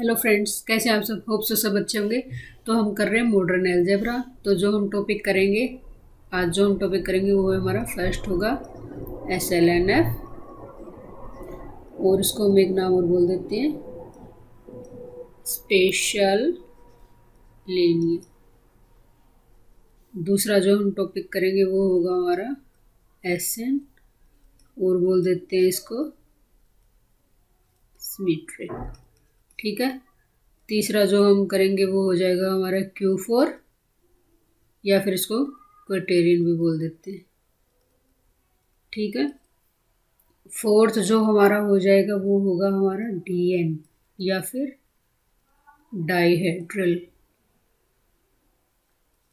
Hello friends, कैसे हैं आप सब। होप सो सब अच्छे होंगे। तो हम कर रहे हैं मॉडर्न अलजेब्रा। तो जो हम टॉपिक करेंगे आज, जो हम टॉपिक करेंगे वो हमारा फर्स्ट होगा SLNF, और इसको हम एक नाम और बोल देते हैं स्पेशल लीनियर। दूसरा जो हम टॉपिक करेंगे वो होगा हमारा SN, और बोल देते हैं इसको सिमेट्रिक। ठीक है। तीसरा जो हम करेंगे वो हो जाएगा हमारा Q4, या फिर इसको क्वाटेरियन भी बोल देते हैं। ठीक है। फोर्थ जो हमारा हो जाएगा वो होगा हमारा DN, या फिर डाइहेड्रल।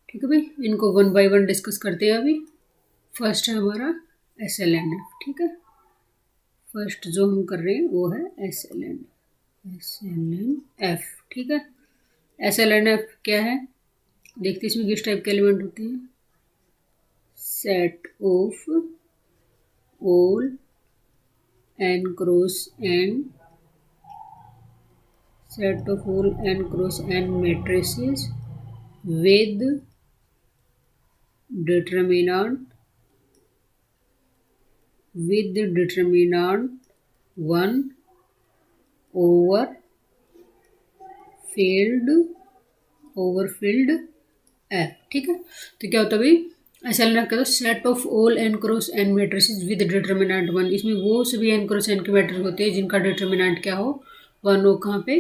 ठीक है भाई, इनको वन बाय वन डिस्कस करते हैं अभी। फर्स्ट है हमारा SLNF। ठीक है, फर्स्ट जो हम कर रहे हैं वो है SLNF। ठीक है, SLNF क्या है देखते हैं। इसमें किस टाइप के एलिमेंट होते हैं। Set of all n cross n, set of all n cross n matrices with determinant 1 over filled F। ठीक है, तो क्या होता है भाई, SLNF क्या होता है, set of all n cross n matrices with determinant 1। इसमें वो सभी n क्रॉस n के मैट्रिक्स होते हैं जिनका डिटर्मिनेंट क्या हो, 1 हो। कहाँ पे,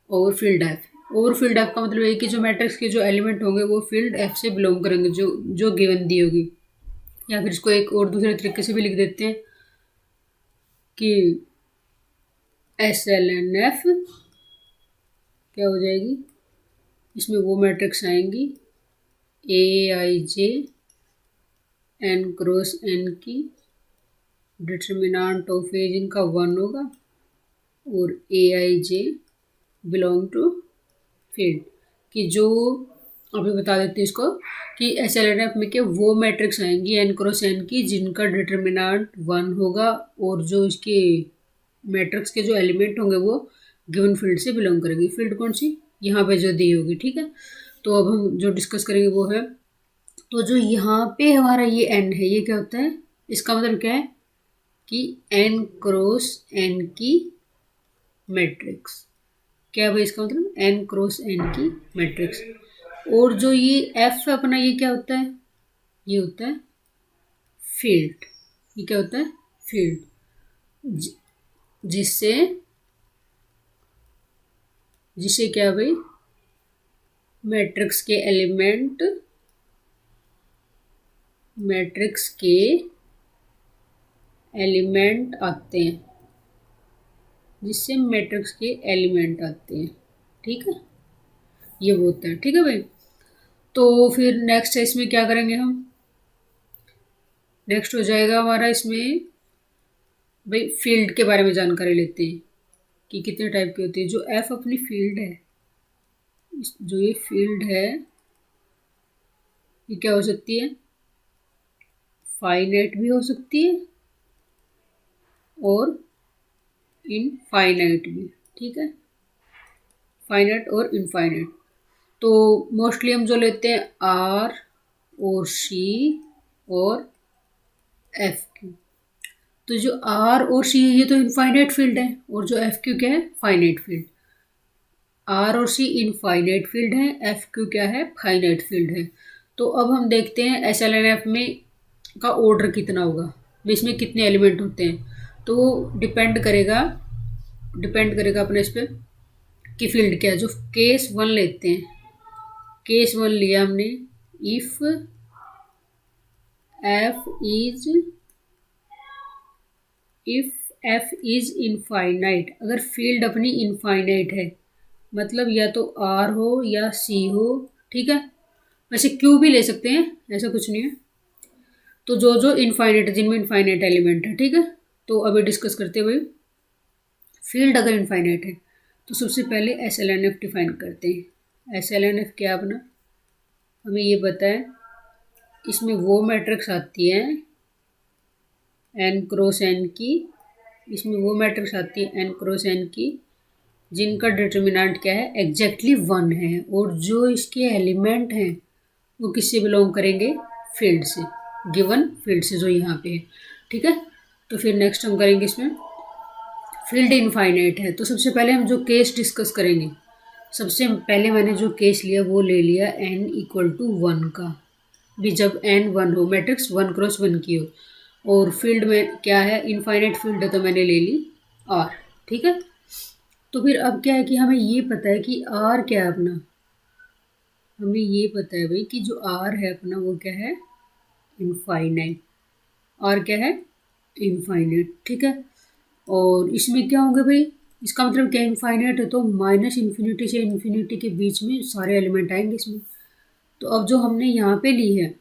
ओवरफिल्ड एफ। ओवरफिल्ड एफ का मतलब ये कि जो मैट्रिक्स के जो एलिमेंट होंगे वो फील्ड एफ से बिलोंग करेंगे, जो जो गिवन दी होगी। या फिर इसको एक और दूसरे तरीके से भी लिख देते हैं कि SLNF क्या हो जाएगी, इसमें वो मैट्रिक्स आएंगी AIJ n क्रॉस n की डिटर्मिनेंट ऑफ ए जिनका 1 होगा, और AIJ बिलोंग टू फील्ड कि जो अभी बता देते हैं इसको कि SLNF में के वो मैट्रिक्स आएंगी n क्रॉस n की जिनका डिटर्मिनेंट 1 होगा, और जो इसके मैट्रिक्स के जो एलिमेंट होंगे वो गिवन फील्ड से बिलोंग करेंगे। फील्ड कौन सी, यहाँ पे जो दी होगी। ठीक है, तो अब हम जो डिस्कस करेंगे वो है, तो जो यहाँ पे हमारा ये n है, ये क्या होता है, इसका मतलब क्या है कि n क्रॉस n की मैट्रिक्स। क्या भाई इसका मतलब n क्रॉस n की मैट्रिक्स। और जो ये F है अपना, ये क्या होता है, ये होता है फील्ड। ये क्या होता है, फील्ड, जिससे जिसे क्या भाई, मैट्रिक्स के एलिमेंट, मैट्रिक्स के एलिमेंट आते हैं, जिससे मैट्रिक्स के एलिमेंट आते हैं। ठीक है, ये वो होता है। ठीक है भाई, तो फिर नेक्स्ट है इसमें क्या करेंगे हम, नेक्स्ट हो जाएगा हमारा इसमें भाई फील्ड के बारे में जानकारी लेते हैं कि कितने टाइप की होती है। जो F अपनी फील्ड है, जो ये फील्ड है, ये क्या हो सकती है, फाइनाइट भी हो सकती है और इनफाइनाइट भी। ठीक है, फाइनाइट और इनफाइनाइट। तो मोस्टली हम जो लेते हैं R और C और FQ। तो जो R और C है ये तो इनफाइनाइट फील्ड है, और जो FQ क्या है, फाइनाइट फील्ड। R और C इनफाइनाइट फील्ड है, FQ क्या है, फाइनाइट फील्ड है। तो अब हम देखते हैं SLNF में का ऑर्डर कितना होगा, इसमें कितने एलिमेंट होते हैं। तो डिपेंड करेगा अपने इस पर कि फील्ड क्या है। जो केस 1 लेते हैं, केस 1 लिया हमने, इफ F इज इनफाइनाइट। अगर फील्ड अपनी इनफाइनाइट है, मतलब या तो R हो या C हो। ठीक है, वैसे Q भी ले सकते हैं, ऐसा कुछ नहीं है। तो जो जो इनफाइनाइट है, जिनमें इनफाइनाइट एलिमेंट है। ठीक है, तो अभी डिस्कस करते हुए, फील्ड अगर इनफाइनाइट है तो सबसे पहले SLNF डिफाइन करते हैं। SLNF क्या अपना, हमें ये पता है, इसमें वो मैट्रिक्स आती है n क्रॉस n की, इसमें वो मैट्रिक्स आती है n क्रॉस n की जिनका डिटर्मिनेंट क्या है, एग्जैक्टली 1 है, और जो इसके एलिमेंट हैं वो किससे बिलोंग करेंगे, फील्ड से, गिवन फील्ड से जो यहाँ पे है। ठीक है, तो फिर नेक्स्ट हम करेंगे इसमें फील्ड इनफाइनाइट है। तो सबसे पहले हम जो केस डिस्कस करेंगे, सबसे पहले मैंने जो केस लिया वो ले लिया n इक्वल टू 1 का, भी जब n 1 हो, मैट्रिक्स 1 क्रॉस 1 की हो, और फील्ड में क्या है, इनफाइनाइट फील्ड है, तो मैंने ले ली R। ठीक है, तो फिर अब क्या है कि हमें ये पता है कि R क्या है अपना, हमें ये पता है भाई कि जो R है अपना वो क्या है, इनफाइनाइट। R क्या है, इनफाइनाइट। ठीक है, और इसमें क्या होंगे भाई, इसका मतलब क्या, इनफाइनाइट है तो माइनस इन्फिनिटी से इन्फिनिटी के बीच में सारे एलिमेंट आएंगे इसमें। तो अब जो हमने यहाँ पे ली है,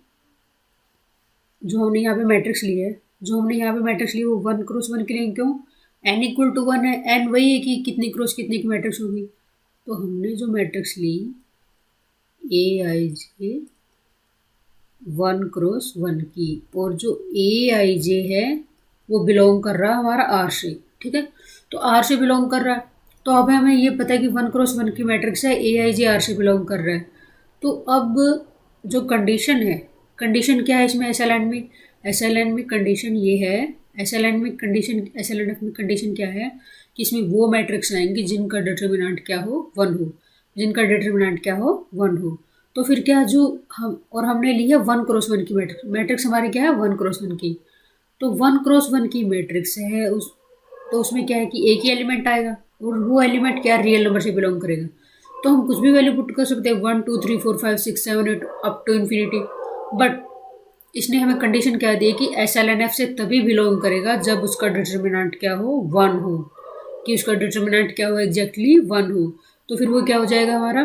जो हमने यहाँ पे मैट्रिक्स ली है, जो हमने यहाँ पे मैट्रिक्स ली है वो 1 क्रॉस 1 के लिए, क्यों, n इक्वल टू 1 है, n वही है कि कितनी क्रॉस कितनी की मैट्रिक्स होगी। तो हमने जो मैट्रिक्स ली AIJ 1 क्रॉस 1 की, और जो AIJ है वो बिलोंग कर रहा है हमारा R से। ठीक है, तो R से बिलोंग कर रहा है, तो अब हमें ये पता है कि 1 क्रॉस 1 की मैट्रिक्स है, AIJ R से बिलोंग कर रहा है। तो अब जो कंडीशन है, कंडीशन क्या है इसमें, SLN में, SLN में कंडीशन ये है, SLN में कंडीशन, SLNF में कंडीशन क्या है कि इसमें वो मैट्रिक्स आएंगे जिनका डिटर्मिनेंट क्या हो, 1 हो, जिनका डिटर्मिनेंट क्या हो, 1 हो। तो फिर क्या, जो हम, और हमने ली है 1 क्रॉस 1 की मैट्रिक्स, मैट्रिक्स हमारी क्या है 1 क्रॉस 1 की, तो 1 क्रॉस 1 की मैट्रिक्स है उस, तो उसमें क्या है कि एक ही एलिमेंट आएगा, और वो एलिमेंट क्या, रियल नंबर से बिलोंग करेगा। तो हम कुछ भी वैल्यू पुट कर सकते हैं, 1 2 3 4 5 6 7 8 अप टू इन्फिनिटी, बट इसने हमें कंडीशन क्या दी है कि SLNF से तभी बिलोंग करेगा जब उसका डिटर्मिनेंट क्या हो, 1 हो, कि उसका डिटर्मिनेंट क्या हो, एग्जैक्टली 1 हो। तो फिर वो क्या हो जाएगा हमारा,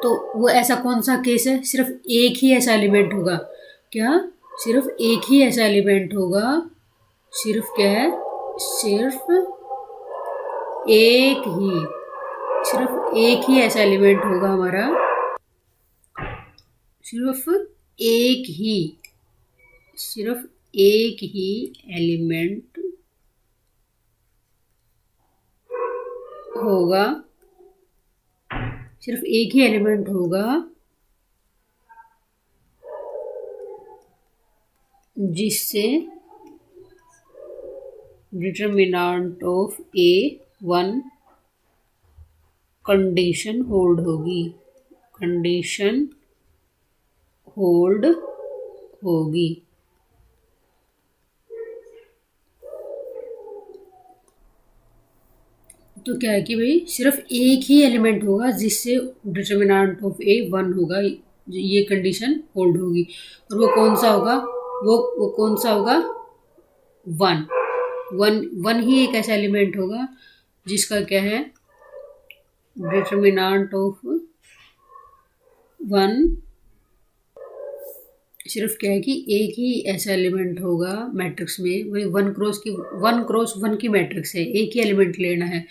तो वो ऐसा कौन सा केस है, सिर्फ एक ही ऐसा एलिमेंट होगा, क्या, सिर्फ एक ही ऐसा एलिमेंट होगा, सिर्फ क्या है, सिर्फ एक ही, सिर्फ एक ही ऐसा एलिमेंट होगा हमारा, सिर्फ एक ही, सिर्फ एक ही एलिमेंट होगा, सिर्फ एक ही एलिमेंट होगा जिससे determinant of A1 condition hold होगी, कंडीशन होल्ड होगी। तो क्या है कि भाई सिर्फ एक ही एलिमेंट होगा जिससे डिटर्मिनेंट ऑफ A1 होगा, ये कंडीशन होल्ड होगी, और वो कौन सा होगा, वो कौन सा होगा, 1 ही एक ऐसा एलिमेंट होगा जिसका क्या है, डिटर्मिनेंट ऑफ 1, सिर्फ क्या है कि एक ही ऐसा एलिमेंट होगा मैट्रिक्स में, वही 1 क्रॉस 1 की मैट्रिक्स है, एक ही एलिमेंट लेना है,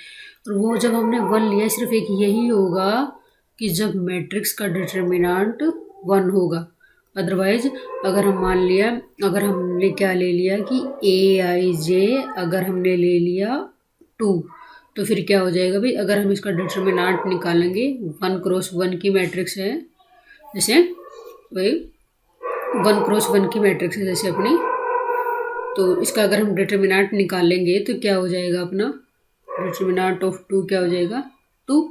और वो जब हमने 1 लिया सिर्फ एक यही होगा कि जब मैट्रिक्स का डिटर्मिनेंट 1 होगा। अदरवाइज अगर हम मान लिया, अगर हमने क्या ले लिया कि AIJ अगर हमने ले लिया 2, तो फिर क्या हो जाएगा भाई, अगर हम इसका डिटर्मिनेंट निकालेंगे, 1 क्रॉस 1 की मैट्रिक्स है, जैसे भाई 1 क्रॉस 1 की मैट्रिक्स है जैसे अपनी, तो इसका अगर हम डिटर्मिनेंट निकालेंगे तो क्या हो जाएगा अपना, डिटर्मिनेंट ऑफ 2 क्या हो जाएगा, 2।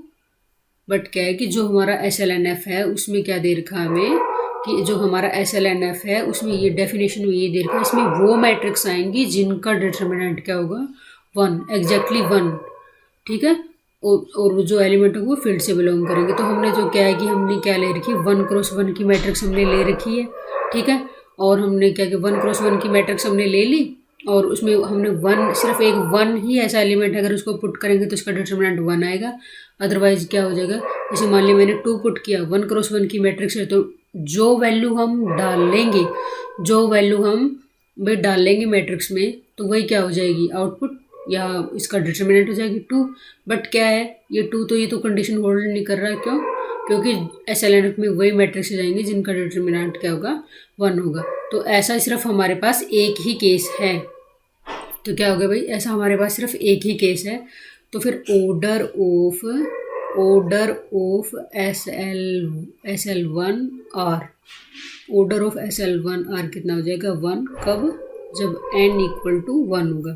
बट क्या है कि जो हमारा SLNF है उसमें क्या दे रखा है हमें, कि जो हमारा SLNF है उसमें ये डेफिनेशन में ये दे रखा है, इसमें वो मैट्रिक्स आएंगी जिनका डिटर्मिनेंट क्या होगा, 1, एग्जैक्टली 1। ठीक है, और वो जो एलिमेंट होगा वो फील्ड से बिलोंग करेंगे। तो हमने जो क्या है कि हमने क्या ले रखी है, 1 क्रॉस 1 की मैट्रिक्स हमने ले रखी है। ठीक है, और हमने क्या किया, 1 क्रॉस 1 की मैट्रिक्स हमने ले ली, और उसमें हमने 1, सिर्फ एक 1 ही ऐसा एलिमेंट है, अगर उसको पुट करेंगे तो इसका डिटर्मिनेंट 1 आएगा। अदरवाइज क्या हो जाएगा, जैसे मान लिया मैंने 2 पुट किया, 1 क्रॉस 1 की मैट्रिक्स है, तो जो वैल्यू हम डालेंगे, जो वैल्यू हम भाई डालेंगे मैट्रिक्स में, तो वही क्या हो जाएगी, आउटपुट या इसका डिटर्मिनेंट हो जाएगी 2। बट क्या है, ये 2 तो ये तो कंडीशन होल्ड नहीं कर रहा है, क्यों, क्योंकि SLNF में वही मैट्रिक्स जाएंगे जिनका डिटर्मिनेंट क्या होगा, 1 होगा। तो ऐसा सिर्फ हमारे पास एक ही केस है, तो क्या होगा भाई, ऐसा हमारे पास सिर्फ एक ही केस है। तो फिर order of SL1 R, order of SL1 R कितना हो जाएगा 1। कब? जब n इक्वल टू 1 होगा।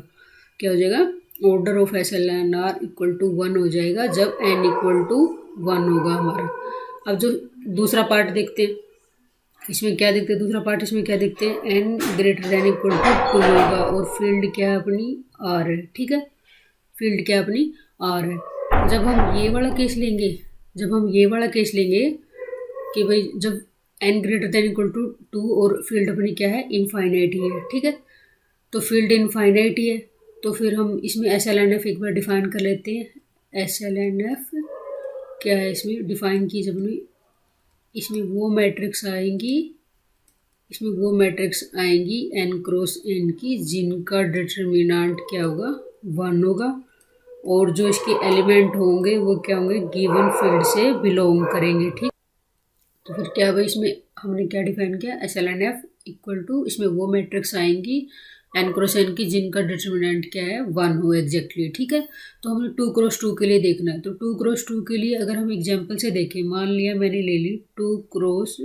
क्या हो जाएगा? Order of SLN R equal to 1 हो जाएगा जब n इक्वल टू 1 होगा हमारा। अब जो दूसरा पार्ट देखते हैं, इसमें क्या देखते हैं? दूसरा पार्ट इसमें क्या देखते हैं? n greater than equal to 2 होगा और फील्ड क्या है अपनी? r है। ठीक है, फील्ड क्या अपनी? r है। जब हम ये वाला केस लेंगे कि भाई जब n greater than equal to 2 और फील्ड अपनी क्या है? इनफाइनाइट ही है। ठीक है, तो फील्ड इनफाइनाइट ही है, तो फिर हम इसमें SLNF एक बार डिफाइन कर लेते हैं। SLNF क्या है इसमें डिफाइन की? जब इसमें वो मैट्रिक्स आएंगी n क्रॉस n की जिनका डिटर्मिनेंट क्या होगा? 1 होगा, और जो इसके एलिमेंट होंगे वो क्या होंगे? गिवन फील्ड से बिलोंग करेंगे। ठीक, तो फिर क्या होगा? इसमें हमने क्या डिफाइन किया? SLNF इक्वल टू, इसमें वो मैट्रिक्स आएंगी n क्रॉस n की जिनका डिटर्मिनेंट क्या है? 1 हो एग्जैक्टली। ठीक है, तो हमें 2 क्रॉस 2 के लिए देखना है। तो 2 क्रॉस 2 के लिए अगर हम एग्जाम्पल से देखें, मान लिया मैंने ले ली 2 क्रॉस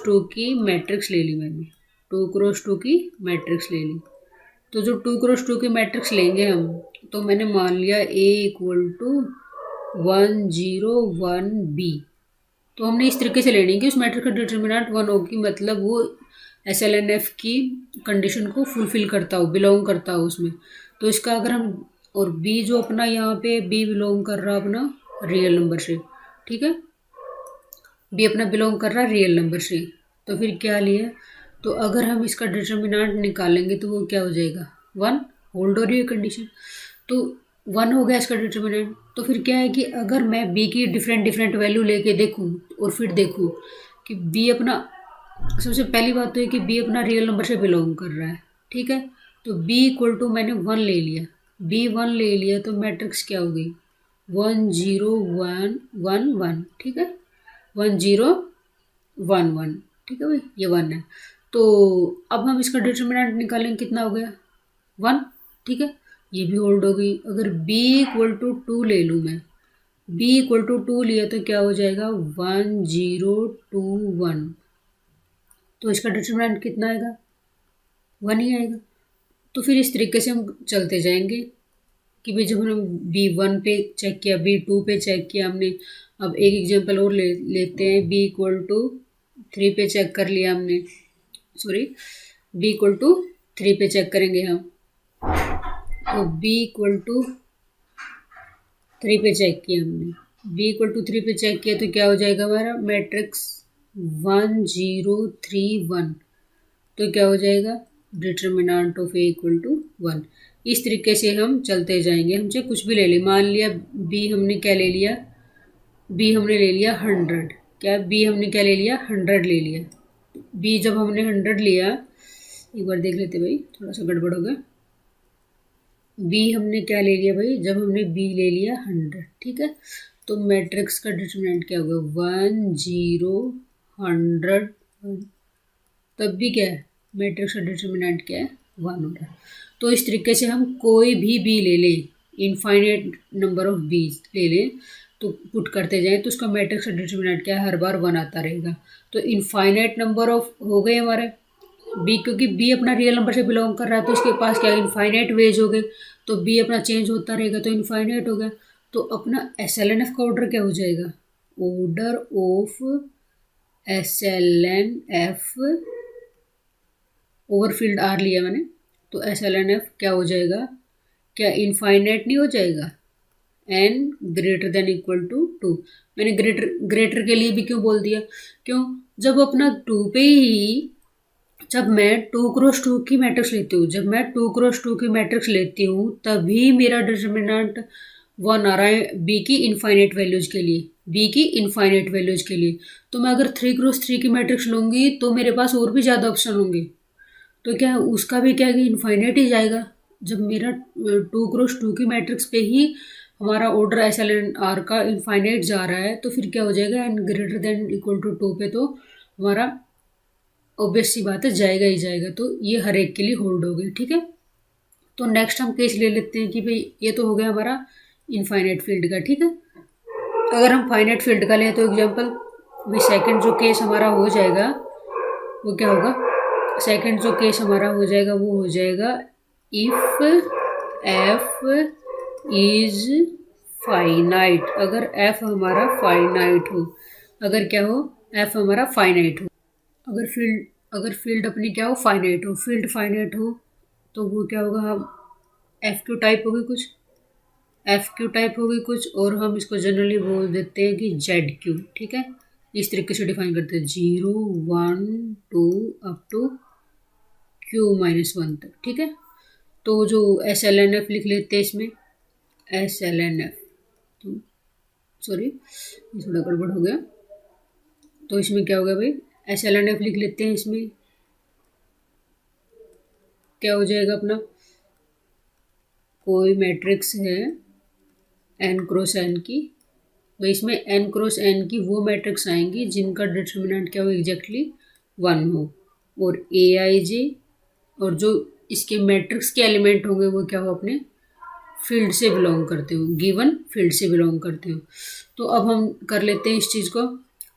2 की मैट्रिक्स ले ली मैंने, 2 क्रॉस 2 की मैट्रिक्स ले ली। तो जो 2 क्रॉस 2 की मैट्रिक्स लेंगे हम, तो मैंने मान लिया A इक्वल टू 1 0 1 B। तो हमने इस तरीके से लेनी है कि उस मैट्रिक्स का डिटर्मिनेंट 1 होगी, मतलब वो SLNF की कंडीशन को फुलफिल करता हो, बिलोंग करता हो उसमें। तो इसका अगर हम, और B जो अपना यहाँ पे B बिलोंग कर रहा अपना रियल नंबर से। ठीक है, B अपना बिलोंग कर रहा रियल नंबर से, तो फिर क्या लिया? तो अगर हम इसका डिटर्मिनेंट निकालेंगे तो वो क्या हो जाएगा? 1। होल्ड हो रही है कंडीशन, तो 1 हो गया इसका डिटर्मिनेंट। तो फिर क्या है कि अगर मैं B की डिफरेंट वैल्यू लेके देखूँ और फिर देखूँ कि B अपना, सबसे पहली बात तो है कि B अपना रियल नंबर से बिलोंग कर रहा है। ठीक है, तो B इक्वल टू मैंने 1 ले लिया, B 1 ले लिया, तो मैट्रिक्स क्या हो गई? 1 0 1 1 1। ठीक है, 1 0 1 1। ठीक है भाई, ये 1 है। तो अब हम इसका डिटर्मिनेंट निकालेंगे, कितना हो गया? 1। ठीक है, ये भी होल्ड हो गई। अगर B इक्वल टू 2 ले लूँ मैं, B इक्वल टू 2 लिया तो क्या हो जाएगा? 1 0 2 1। तो इसका डिटर्मिनेंट कितना आएगा? 1 ही आएगा। तो फिर इस तरीके से हम चलते जाएंगे कि भाई जब हम B1 पे चेक किया, B2 पे चेक किया हमने। अब एक एग्जांपल और लेते हैं। B इक्वल टू 3 पे चेक कर लिया हमने, B इक्वल टू 3 पे चेक करेंगे हम। तो B इक्वल टू 3 पे चेक किया हमने, B इक्वल टू 3 पे चेक किया तो क्या हो जाएगा हमारा? मैट्रिक्स 1 0 3 1। तो क्या हो जाएगा? Determinant of A equal to 1। इस तरीके से हम चलते जाएंगे। हम चाहे कुछ भी ले लें, मान लिया B हमने क्या ले लिया? B हमने ले लिया 100। क्या B हमने क्या ले लिया? 100 ले लिया। B जब हमने 100 लिया, एक बार देख लेते भाई, थोड़ा सा गड़बड़ हो गया। B हमने क्या ले लिया भाई? जब हमने B ले लिया 100। ठीक है, तो मैट्रिक्स का डिटर्मिनेंट क्या होगा? 1 0 100 1। तब भी क्या है? मैट्रिक्स का डिटर्मिनेंट क्या है? 1 हो रहा है। तो इस तरीके से हम कोई भी B ले लें, इनफाइनाइट नंबर ऑफ B ले लें, तो पुट करते जाएं तो उसका मैट्रिक्स का डिटर्मिनेंट क्या है? हर बार 1 आता रहेगा। तो इनफाइनाइट नंबर ऑफ हो गए हमारे B, क्योंकि B अपना रियल नंबर से बिलोंग कर रहा है तो उसके पास क्या? इनफाइनाइट वेज हो गए। तो B अपना चेंज होता रहेगा तो इनफाइनाइट हो गया। तो अपना SLNF का ऑर्डर क्या हो जाएगा? Order of SLNF over field R लिया मैंने, तो SLNF क्या हो जाएगा? क्या इनफाइनाइट नहीं हो जाएगा? n greater than equal to 2। मैंने ग्रेटर के लिए भी क्यों बोल दिया? क्यों? जब अपना 2 पे ही, जब मैं 2 क्रॉस 2 की मैट्रिक्स लेती हूँ, तभी मेरा डिटर्मिनेंट 1 आ रहा है B की इनफाइनाइट वैल्यूज के लिए। तो मैं अगर 3 क्रॉस 3 की मैट्रिक्स लूँगी तो मेरे पास और भी ज़्यादा ऑप्शन होंगे, तो क्या उसका भी क्या है? इनफाइनाइट ही जाएगा। जब मेरा 2 क्रॉस 2 की मैट्रिक्स पे ही हमारा ऑर्डर SLNR का इनफाइनाइट जा रहा है, तो फिर क्या हो जाएगा? n greater than equal to 2 पे तो हमारा ऑब्वियस सी बात है जाएगा ही जाएगा। तो ये हर एक के लिए होल्ड हो गई। ठीक है, तो नेक्स्ट हम केस ले लेते हैं कि भाई ये तो हो गया हमारा इनफाइनाइट फील्ड का, ठीक है। अगर हम फाइनाइट फील्ड का लें तो एग्जांपल भाई सेकंड जो केस हमारा हो जाएगा वो क्या होगा, सेकंड जो केस हमारा हो जाएगा वो हो जाएगा इफ एफ इज फाइनाइट। अगर एफ हमारा फाइनाइट हो, अगर क्या हो, एफ हमारा फाइनाइट हो, अगर फील्ड अपनी क्या हो, फाइनाइट हो, फील्ड फाइनाइट हो तो वो क्या होगा, हम एफ क्यू टाइप होगी कुछ, एफ क्यू टाइप होगी कुछ, और हम इसको जनरली बोल देते हैं कि जेड क्यू, ठीक है। इस तरीके से डिफाइन करते हैं 0 1 2 अप टू Q-1 तक, ठीक है। तो जो SLNF लिख लेते हैं इसमें, SLNF, तो सॉरी ये थोड़ा गड़बड़ हो गया, तो इसमें क्या होगा भाई, SLNF लिख लेते हैं। इसमें क्या हो जाएगा अपना, कोई मैट्रिक्स है n क्रॉस n की, भाई इसमें n क्रॉस n की वो मैट्रिक्स आएंगी जिनका डिटर्मिनेंट क्या हो, एग्जैक्टली 1 हो, और AIJ और जो इसके मैट्रिक्स के एलिमेंट होंगे वो क्या हो, अपने फील्ड से बिलोंग करते हो, गिवन फील्ड से बिलोंग करते हो। तो अब हम कर लेते हैं इस चीज़ को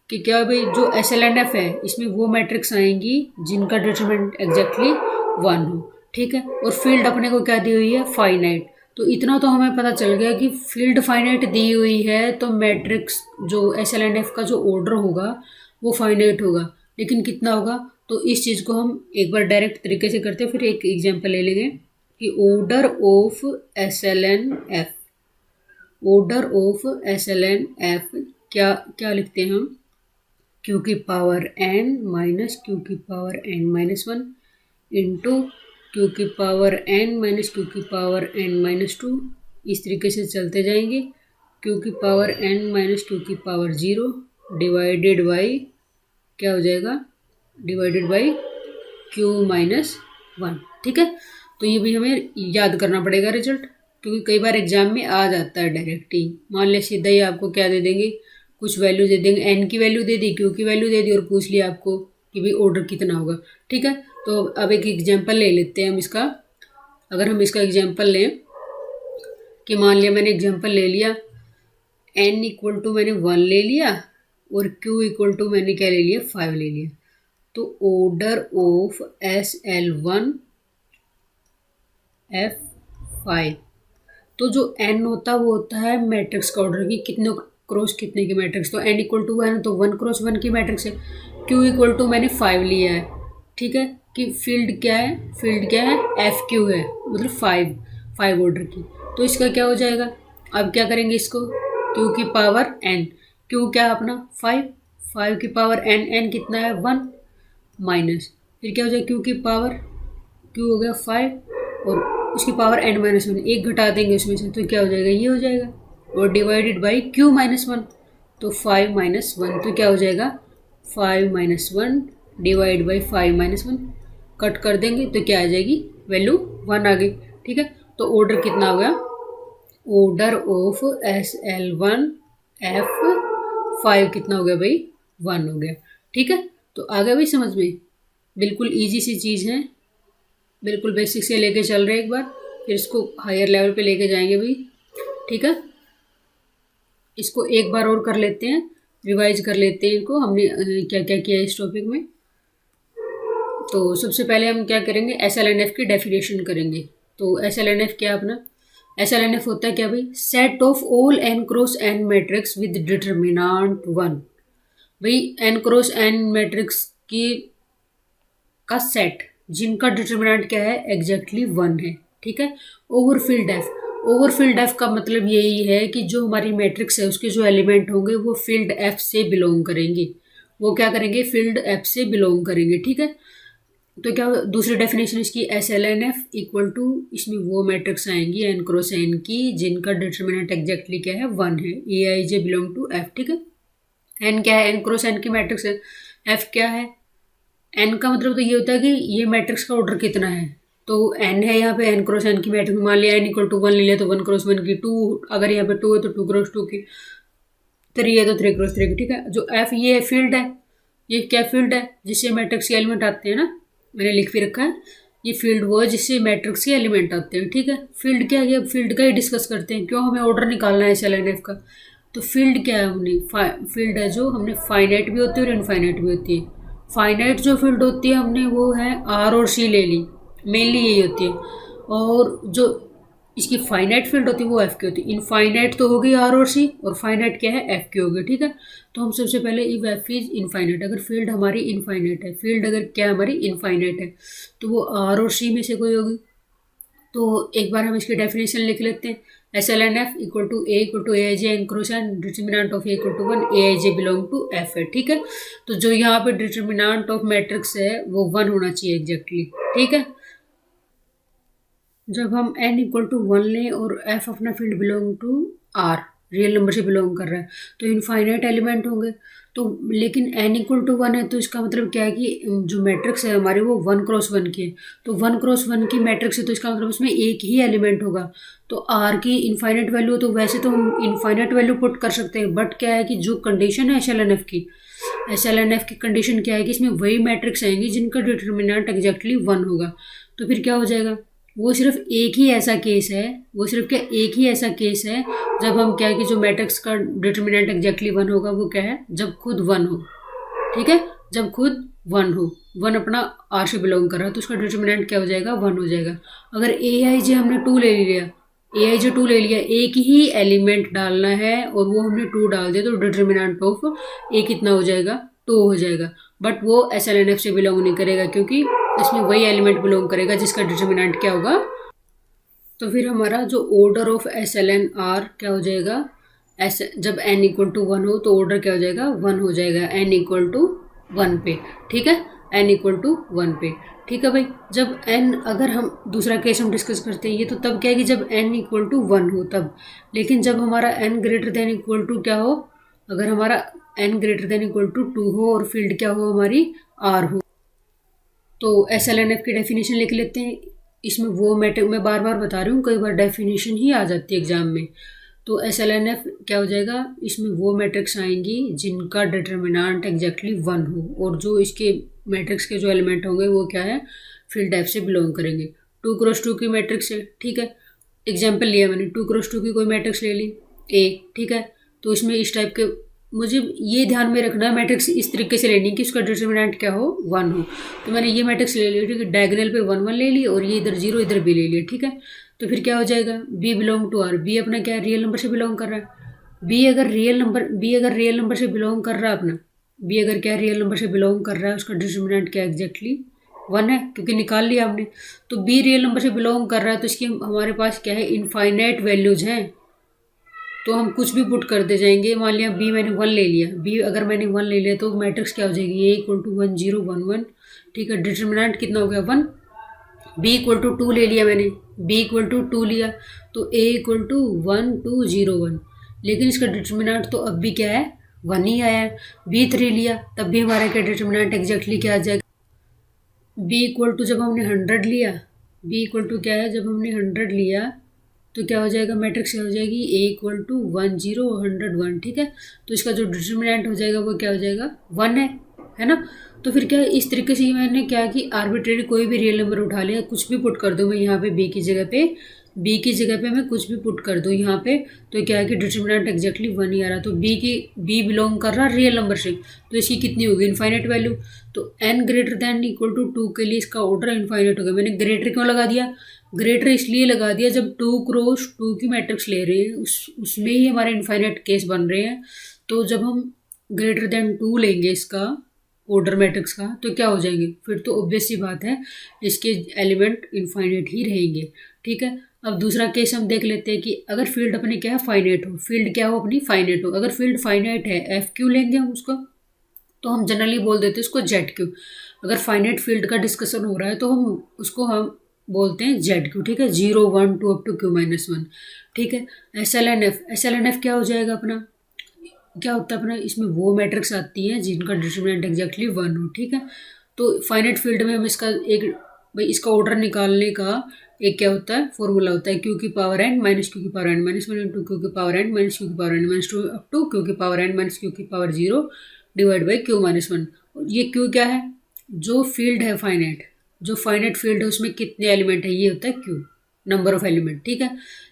कि क्या भाई जो SLNF है इसमें वो मैट्रिक्स आएंगी जिनका डिटरमिनेंट एग्जैक्टली 1 हो, ठीक है। और फील्ड अपने को क्या दी हुई है, फाइनाइट। तो इतना तो हमें पता चल गया कि फील्ड फाइनाइट दी हुई है तो मैट्रिक्स जो SLNF का जो ऑर्डर होगा वो फाइनाइट होगा, लेकिन कितना होगा, तो इस चीज़ को हम एक बार डायरेक्ट तरीके से करते हैं, फिर एक एग्जांपल ले लेंगे कि order of SLNF, order of SLNF क्या क्या लिखते हैं हम, Q की पावर n माइनस Q की पावर n-1 इंटू Q की पावर n माइनस Q की पावर n-2, इस तरीके से चलते जाएंगे, Q की पावर n माइनस Q की पावर 0 डिवाइडेड बाई क्या हो जाएगा, डिवाइडेड बाई Q-1, ठीक है। तो ये भी हमें याद करना पड़ेगा रिजल्ट, क्योंकि कई बार एग्जाम में आ जाता है डायरेक्ट ही, मान लिया सीधा ही आपको क्या दे देंगे, कुछ वैल्यू दे देंगे, n की वैल्यू दे दी, Q की वैल्यू दे दी और पूछ लिया आपको कि भाई ऑर्डर कितना होगा, ठीक है। तो अब एक एग्जाम्पल ले लेते हैं हम इसका। अगर हम इसका एग्जाम्पल लें कि मान लिया मैंने एग्जाम्पल ले लिया n इक्वल टू मैंने 1 ले लिया और Q इक्वल टू मैंने क्या ले लिया, 5 ले लिया। तो ऑर्डर ऑफ SL1 F5, तो जो n होता है वो होता है मैट्रिक्स का ऑर्डर की कितने क्रॉस कितने की मैट्रिक्स, तो n इक्वल टू 1 तो 1 क्रॉस 1 की मैट्रिक्स है। Q इक्वल टू मैंने 5 लिया है, ठीक है, कि फील्ड क्या है, फील्ड क्या है, FQ है, मतलब 5 ऑर्डर की। तो इसका क्या हो जाएगा, अब क्या करेंगे इसको, Q की पावर n, Q क्या है अपना 5 की पावर n कितना है 1 माइनस, फिर क्या हो जाएगा Q की पावर, Q हो गया 5 और उसकी पावर n-1, एक घटा देंगे उसमें से तो क्या हो जाएगा, ये हो जाएगा, और डिवाइडेड बाई Q-1, तो 5-1 तो क्या हो जाएगा, 5-1 डिवाइड बाई 5-1 कट कर देंगे तो क्या आ जाएगी, वैल्यू 1 आ गई, ठीक है। तो ऑर्डर कितना हो गया, ऑर्डर ऑफ SL1 F5 कितना हो गया भाई, 1 हो गया, ठीक है। तो आ गया भाई समझ में, बिल्कुल ईजी सी चीज़ है, बिल्कुल बेसिक से लेके चल रहे एक बार, फिर इसको हायर लेवल पे लेके जाएंगे भाई, ठीक है। इसको एक बार और कर लेते हैं, रिवाइज कर लेते हैं इनको, हमने क्या क्या किया इस टॉपिक में। तो सबसे पहले हम क्या करेंगे, SLNF की डेफिनेशन करेंगे। तो SLNF क्या अपना, SLNF होता है क्या भाई, set of all n cross n matrix with determinant 1, भाई n क्रॉस n मैट्रिक्स की का सेट जिनका डिटर्मिनेंट क्या है, एग्जैक्टली 1 है, ठीक है। ओवरफिल्ड F, ओवरफिल्ड F का मतलब यही है कि जो हमारी मैट्रिक्स है उसके जो एलिमेंट होंगे वो फील्ड F से बिलोंग करेंगे, वो क्या करेंगे, फील्ड F से बिलोंग करेंगे, ठीक है। तो क्या दूसरी डेफिनेशन इसकी, SLNF इक्वल टू, इसमें वो मैट्रिक्स आएंगी n क्रॉस n की जिनका डिटर्मिनेंट एग्जैक्टली क्या है, 1 है, AIJ बिलोंग टू F, ठीक है। n क्या है, n क्रॉस n की मैट्रिक्स है, F क्या है, n का मतलब तो ये होता है कि ये मैट्रिक्स का ऑर्डर कितना है, तो n है यहाँ पे n क्रॉस n की मैट्रिक्स, मान लिया n इक्वल टू 1 ले लिया तो 1 क्रॉस 1 की, 2 अगर यहाँ पे 2 है तो 2 क्रॉस 2 की, 3 है तो 3 क्रॉस 3 की, ठीक है। जो F ये है फील्ड है, ये क्या फील्ड है जिससे मैट्रिक्स के एलिमेंट आते हैं ना, मैंने लिख भी रखा है, ये फील्ड वो है जिससे मैट्रिक्स के एलिमेंट आते हैं, ठीक है। फील्ड क्या है, अब फील्ड का ही डिस्कस करते हैं, क्यों हमें ऑर्डर निकालना है SLNF का। तो फील्ड क्या है, हमने फील्ड है जो हमने फाइनाइट भी होती है और इनफाइनाइट भी होती है। फाइनाइट जो फील्ड होती है हमने वो है R और C ले ली, मेनली यही होती है। और जो इसकी फाइनाइट फील्ड होती है वो F की होती है। इनफाइनाइट तो हो गई R और C, और फाइनाइट क्या है, F की होगी, ठीक है। तो हम सबसे पहले इफ F इज इनफाइनाइट, अगर फील्ड हमारी इनफाइनाइट है, फील्ड अगर क्या हमारी इनफाइनाइट है, तो वो R और C में से कोई होगी। तो एक बार हम इसकी डेफिनेशन लिख लेते हैं। SLNF इक्वल टू AIJ एनक्रोच and determinant of A equal to 1, AIJ belong to F है, ठीक है। तो जो यहाँ पे डिटर्मिनेंट ऑफ मैट्रिक्स है वो 1 होना चाहिए एग्जैक्टली, ठीक है। जब हम n इक्वल टू 1 लें और f अपना field belong to R, real number से बिलोंग कर रहा है, तो इनफाइनाइट एलिमेंट होंगे। तो लेकिन n इक्वल टू 1 है, तो इसका मतलब क्या है कि जो मैट्रिक्स है हमारी वो 1 क्रॉस 1 की है। तो 1 क्रॉस 1 की मैट्रिक्स है, तो इसका मतलब उसमें एक ही एलिमेंट होगा। तो R की इनफाइनाइट वैल्यू, तो वैसे तो हम इनफाइनाइट वैल्यू पुट कर सकते हैं, बट क्या है कि जो कंडीशन है SLNF की कंडीशन क्या है कि इसमें वही मैट्रिक्स आएंगी जिनका डिटर्मिनेंट एग्जैक्टली 1 होगा। तो फिर क्या हो जाएगा, वो सिर्फ एक ही ऐसा केस है, जब हम क्या है कि जो मैट्रिक्स का डिटर्मिनेंट एग्जैक्टली 1 होगा वो क्या है, जब खुद 1 हो, ठीक है। जब खुद 1 हो, 1 अपना R से बिलोंग कर रहा है, तो उसका डिटर्मिनेंट क्या हो जाएगा, 1 हो जाएगा। अगर AIJ हमने 2 ले लिया, एक ही एलिमेंट डालना है और वो हमने 2 डाल दिया, तो डिटर्मिनेंट ऑफ A कितना हो जाएगा, 2 हो जाएगा। बट वो SLNF से बिलोंग नहीं करेगा, क्योंकि इसमें वही एलिमेंट बिलोंग करेगा जिसका डिटर्मिनेंट क्या होगा। तो फिर हमारा जो ऑर्डर ऑफ SLNR क्या हो जाएगा, जब n इक्वल टू 1 हो तो ऑर्डर क्या हो जाएगा, 1 हो जाएगा, n इक्वल टू 1 पे, ठीक है, n इक्वल टू 1 पे, ठीक है भाई। जब n, अगर हम दूसरा केस हम डिस्कस करते हैं, ये तो तब क्या है कि जब n इक्वल टू 1 हो तब। लेकिन जब हमारा n greater than equal to क्या हो, अगर हमारा n greater than equal to 2 हो और फील्ड क्या हो, हमारी R हो, तो SLNF की डेफिनेशन लिख लेते हैं। इसमें वो मैट्रिक्स, मैं बार बार बता रही हूँ, कई बार डेफिनेशन ही आ जाती है एग्जाम में। तो SLNF क्या हो जाएगा, इसमें वो मैट्रिक्स आएंगी जिनका डिटर्मिनेंट एग्जैक्टली 1 हो, और जो इसके मैट्रिक्स के जो एलिमेंट होंगे वो क्या है, फील्ड F से बिलोंग करेंगे। 2 क्रॉस 2 की मैट्रिक्स है, ठीक है। एग्जाम्पल लिया मैंने, 2 क्रॉस 2 की कोई मैट्रिक्स ले ली A, ठीक है। तो इसमें इस टाइप के, मुझे ये ध्यान में रखना है मैट्रिक्स इस तरीके से लेनी कि उसका डिटर्मिनेंट क्या हो, 1 हो। तो मैंने ये मैट्रिक्स ले ली, ठीक है, डायगोनल पे 1 1 ले ली, और ये इधर 0 इधर भी ले लिया, ठीक है। तो फिर क्या हो जाएगा, B belong to R, B अपना क्या है, रियल नंबर से बिलोंग कर रहा है। B अगर रियल नंबर से बिलोंग कर रहा है अपना, B अगर क्या रियल नंबर से बिलोंग कर रहा है, उसका डिटर्मिनेंट क्या एग्जैक्टली 1 है, क्योंकि निकाल लिया हमने। तो B रियल नंबर से बिलोंग कर रहा है, तो इसकी हमारे पास क्या है, इनफाइनाइट वैल्यूज हैं, तो हम कुछ भी पुट करते जाएंगे। मान लिया B मैंने 1 ले लिया, B अगर मैंने 1 ले लिया तो मैट्रिक्स क्या हो जाएगी, A इक्वल टू 1 0 1 1, ठीक है। डिटर्मिनेंट कितना हो गया, 1। B इक्वल टू 2 ले लिया मैंने, B इक्वल टू 2 लिया, तो A इक्वल टू 1 2 0 1, लेकिन इसका डिटर्मिनेंट तो अब भी क्या है, 1 ही आया है। B 3 लिया, तब भी हमारा क्या डिटर्मिनेंट एग्जैक्टली क्या आ जाएगा, B इक्वल टू जब हमने 100 लिया, B इक्वल टू क्या है, जब हमने 100 लिया तो क्या हो जाएगा, मैट्रिक्स क्या हो जाएगी, A इक्वल टू 1 0 100 1, ठीक है। तो इसका जो डिटर्मिनेंट हो जाएगा वो क्या हो जाएगा, 1 है ना। तो फिर क्या, इस तरीके से मैंने क्या कि आर्बिट्रेरी कोई भी रियल नंबर उठा लिया, कुछ भी पुट कर दूँ मैं यहाँ पे, B की जगह पे मैं कुछ भी पुट कर दूँ यहाँ पे, तो क्या है कि डिटर्मिनेंट एग्जैक्टली 1 ही आ रहा। तो B बिलोंग कर रहा रियल नंबर से, तो इसकी कितनी होगी, इनफाइनाइट वैल्यू। तो n greater than equal to 2 के लिए इसका ऑर्डर इनफाइनाइट होगा। मैंने ग्रेटर क्यों लगा दिया, ग्रेटर इसलिए लगा दिया, जब 2 क्रॉस 2 की मैट्रिक्स ले रहे हैं उसमें ही हमारे इनफाइनाइट केस बन रहे हैं। तो जब हम ग्रेटर दैन 2 लेंगे इसका ऑर्डर मैट्रिक्स का, तो क्या हो जाएंगे, फिर तो ऑब्वियस सी बात है इसके एलिमेंट इनफाइनाइट ही रहेंगे, ठीक है। अब दूसरा केस हम देख लेते हैं कि अगर फील्ड अपनी क्या है, फाइनाइट हो, फील्ड क्या हो अपनी, फाइनाइट हो। अगर फील्ड फाइनाइट है, एफ क्यू लेंगे हम उसको, तो हम जनरली बोल देते हैं उसको जेड क्यू। अगर फाइनाइट फील्ड का डिस्कशन हो रहा है तो हम बोलते हैं जेड क्यू, ठीक है, 0 1 2 अप टू Q-1, ठीक है। SLNF क्या हो जाएगा अपना, क्या होता है अपना, इसमें वो मैट्रिक्स आती है जिनका डिटर्मिनेंट एग्जैक्टली 1 हो, ठीक है। तो फाइनाइट फील्ड में हम इसका ऑर्डर निकालने का एक क्या होता है, फॉर्मूला होता है, क्यू की पावर n माइनस क्यू की power n minus 1 into Q की पावर n माइनस क्यू की power n minus 2 up to Q की पावर n माइनस क्यू की पावर 0 डिवाइड बाई Q-1। ये क्यू क्या है, जो फील्ड है फाइनाइट, जो फाइनाइट फील्ड है उसमें कितने एलिमेंट है, ये होता है क्यू, नंबर ऑफ एलिमेंट। ठीक है,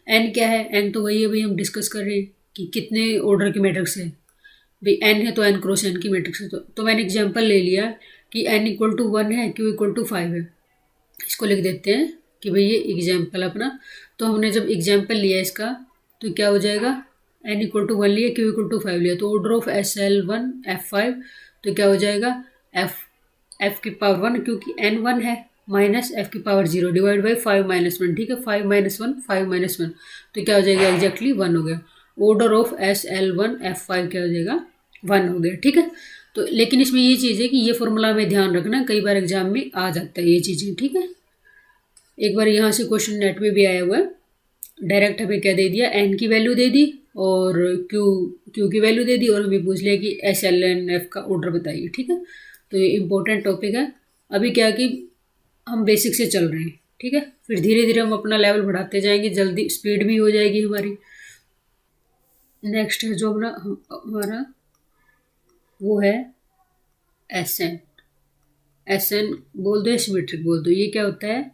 एन क्या है, एन तो वही है भाई, हम डिस्कस कर रहे हैं कि कितने ऑर्डर की मैट्रिक्स है भाई, एन है तो एन क्रॉस एन की मैट्रिक्स है। तो मैंने एग्जांपल ले लिया कि एन इक्वल टू 1 है, क्यू इक्वल टू 5 है। इसको लिख देते हैं कि भाई ये एग्जाम्पल अपना। तो हमने जब एग्जाम्पल लिया इसका तो क्या हो जाएगा, एन इक्वल टू 1 लिया, क्यू इक्वल टू 5 लिया, तो ऑर्डर ऑफ SL1 F5, तो क्या हो जाएगा एफ की पावर 1, क्योंकि n 1 है, माइनस एफ की पावर 0 डिवाइड बाई 5 माइनस 1। ठीक है, 5 माइनस 1 5 माइनस 1, तो क्या हो जाएगा एग्जैक्टली 1 हो गया। ऑर्डर ऑफ SL1 F5 क्या हो जाएगा 1 हो गया। ठीक है, तो लेकिन इसमें ये चीज़ है कि ये फॉर्मूला में ध्यान रखना, कई बार एग्जाम में आ जाता है ये चीज़ें। ठीक है, एक बार यहाँ से क्वेश्चन नेट में भी आया हुआ है, डायरेक्ट हमें क्या दे दिया, एन की वैल्यू दे दी और क्यू की वैल्यू दे दी, और हमें पूछ लिया कि SLNF का ऑर्डर बताइए। ठीक है, तो ये इंपॉर्टेंट टॉपिक है। अभी क्या कि हम बेसिक से चल रहे हैं, ठीक है, फिर धीरे धीरे हम अपना लेवल बढ़ाते जाएंगे, जल्दी स्पीड भी हो जाएगी हमारी। नेक्स्ट है जो हमारा वो है SN। SN बोल दो या सिमेट्रिक बोल दो, ये क्या होता है,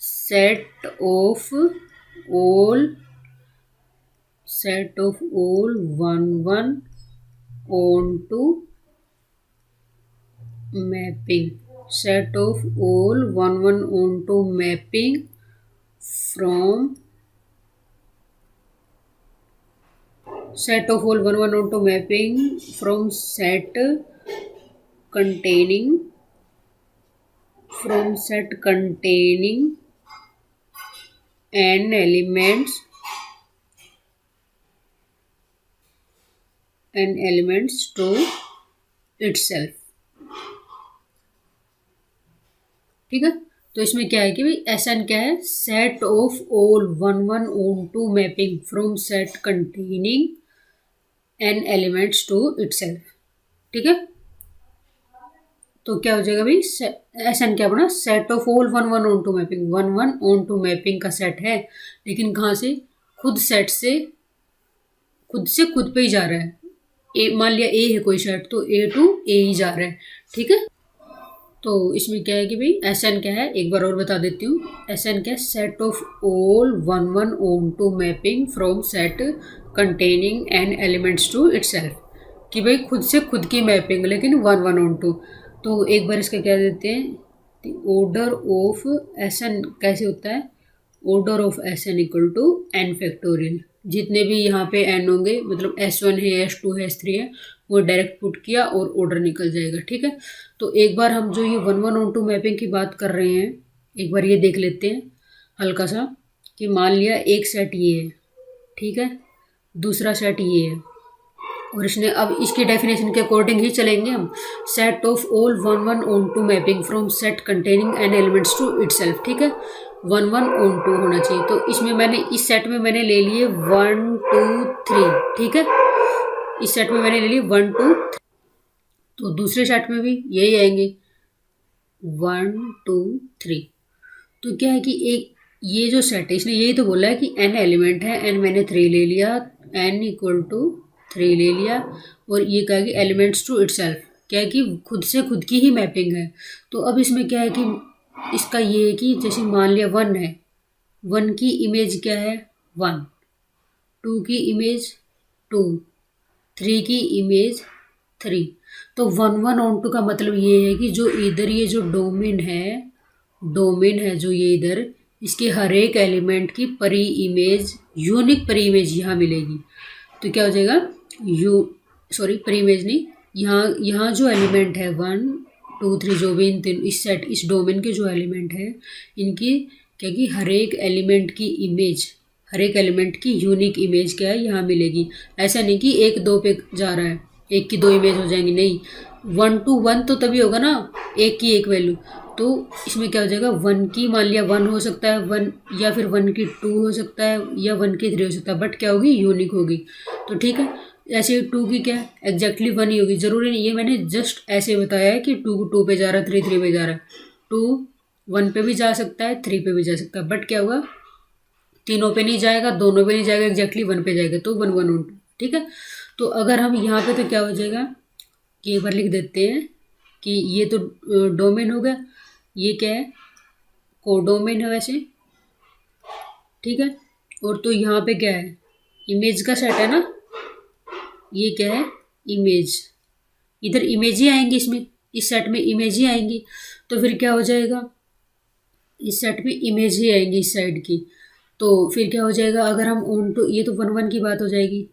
set of all 1 onto mapping, set of all 1 onto mapping from set of all 1 onto mapping from set containing n elements to itself। ठीक है, तो इसमें क्या है कि भाई SN क्या है, set of all 1 onto mapping from set containing n elements to itself. ठीक है, तो क्या हो जाएगा भाई, SN क्या बना, set of all 1 onto mapping, 1 onto mapping का सेट है, लेकिन कहाँ से, खुद सेट से खुद पे ही जा रहा है। मान लिया A है कोई सेट, तो A टू A ही जा रहा है। ठीक है, तो इसमें क्या है कि भाई SN क्या है, एक बार और बता देती हूँ, SN क्या है, set of all 1 onto mapping from set containing n elements to itself, कि भाई खुद से खुद की मैपिंग, लेकिन 1 ऑन टू। तो एक बार इसका क्या देते हैं, ऑर्डर ऑफ SN कैसे होता है, order of SN equal to n factorial, जितने भी यहाँ पे n होंगे, मतलब S1 है, S2 है, S3 है, वो डायरेक्ट पुट किया और ऑर्डर निकल जाएगा। ठीक है, तो एक बार हम जो ये 1 ऑन टू मैपिंग की बात कर रहे हैं, एक बार ये देख लेते हैं हल्का सा, कि मान लिया एक सेट ये है, ठीक है, दूसरा सेट ये है, और इसने अब इसकी डेफिनेशन के अकॉर्डिंग ही चलेंगे हम, set of all 1 onto mapping from set containing n elements to itself. ठीक है, 1 ऑन टू होना चाहिए, तो इसमें मैंने इस सेट में मैंने ले लिए 1 2 3। ठीक है, इस सेट में मैंने ले लिए 1 2 3, तो दूसरे सेट में भी यही आएंगे 1 2 3। तो क्या है कि एक ये जो सेट है, इसने यही तो बोला है कि n एलिमेंट है, n मैंने 3 ले लिया, n इक्वल टू 3 ले लिया, और ये कहा कि एलिमेंट्स टू इटसेल्फ, क्या है कि खुद से खुद की ही मैपिंग है। तो अब इसमें क्या है कि इसका ये है कि जैसे मान लिया 1 है, 1 की इमेज क्या है 1, 2 की इमेज 2, 3 की इमेज 3। तो 1 ऑन टू का मतलब ये है कि जो इधर ये जो डोमेन है जो ये इधर, इसके हर एक एलिमेंट की परी इमेज, यूनिक परी इमेज यहाँ मिलेगी। तो क्या हो जाएगा, परी इमेज नहीं, यहाँ जो एलिमेंट है 1 2 3, जो भी इस डोमेन के जो एलिमेंट है, इनकी क्या कि हर एक एलिमेंट की इमेज, हर एक एलिमेंट की यूनिक इमेज क्या है यहाँ मिलेगी। ऐसा नहीं कि 1 2 पे जा रहा है, 1 की 2 इमेज हो जाएंगी, नहीं, 1 to 1 तो तभी होगा ना, 1 की 1 वैल्यू। तो इसमें क्या हो जाएगा, 1 की मान लिया 1 हो सकता है, 1 या फिर 1 की 2 हो सकता है, या 1 की 3 हो सकता है, बट क्या होगी, यूनिक होगी। तो ठीक है, ऐसे 2 की क्या एग्जैक्टली 1 ही होगी, ज़रूरी नहीं, ये मैंने जस्ट ऐसे बताया है कि 2 2 पे जा रहा है, 3 3 पे जा रहा है, 2 1 पे भी जा सकता है, 3 पे भी जा सकता है, बट क्या होगा, तीनों पे नहीं जाएगा, दोनों पे नहीं जाएगा, एग्जैक्टली 1 पे जाएगा, तो 1 1 2। ठीक है, तो अगर हम यहाँ पे तो क्या हो जाएगा कि एक बार लिख देते हैं कि ये तो डोमेन हो गया, ये क्या है, कोडोमेन है वैसे, ठीक है। और तो यहाँ पे क्या है, इमेज का सेट है ना, ये क्या है, इमेज, इधर इमेज ही आएंगी, इसमें इस सेट में इमेज ही आएंगी। तो फिर क्या हो जाएगा, इस सेट में इमेज ही आएंगी इस साइड की। तो फिर क्या हो जाएगा, अगर हम ऑन टू, ये तो वन वन की बात हो जाएगी,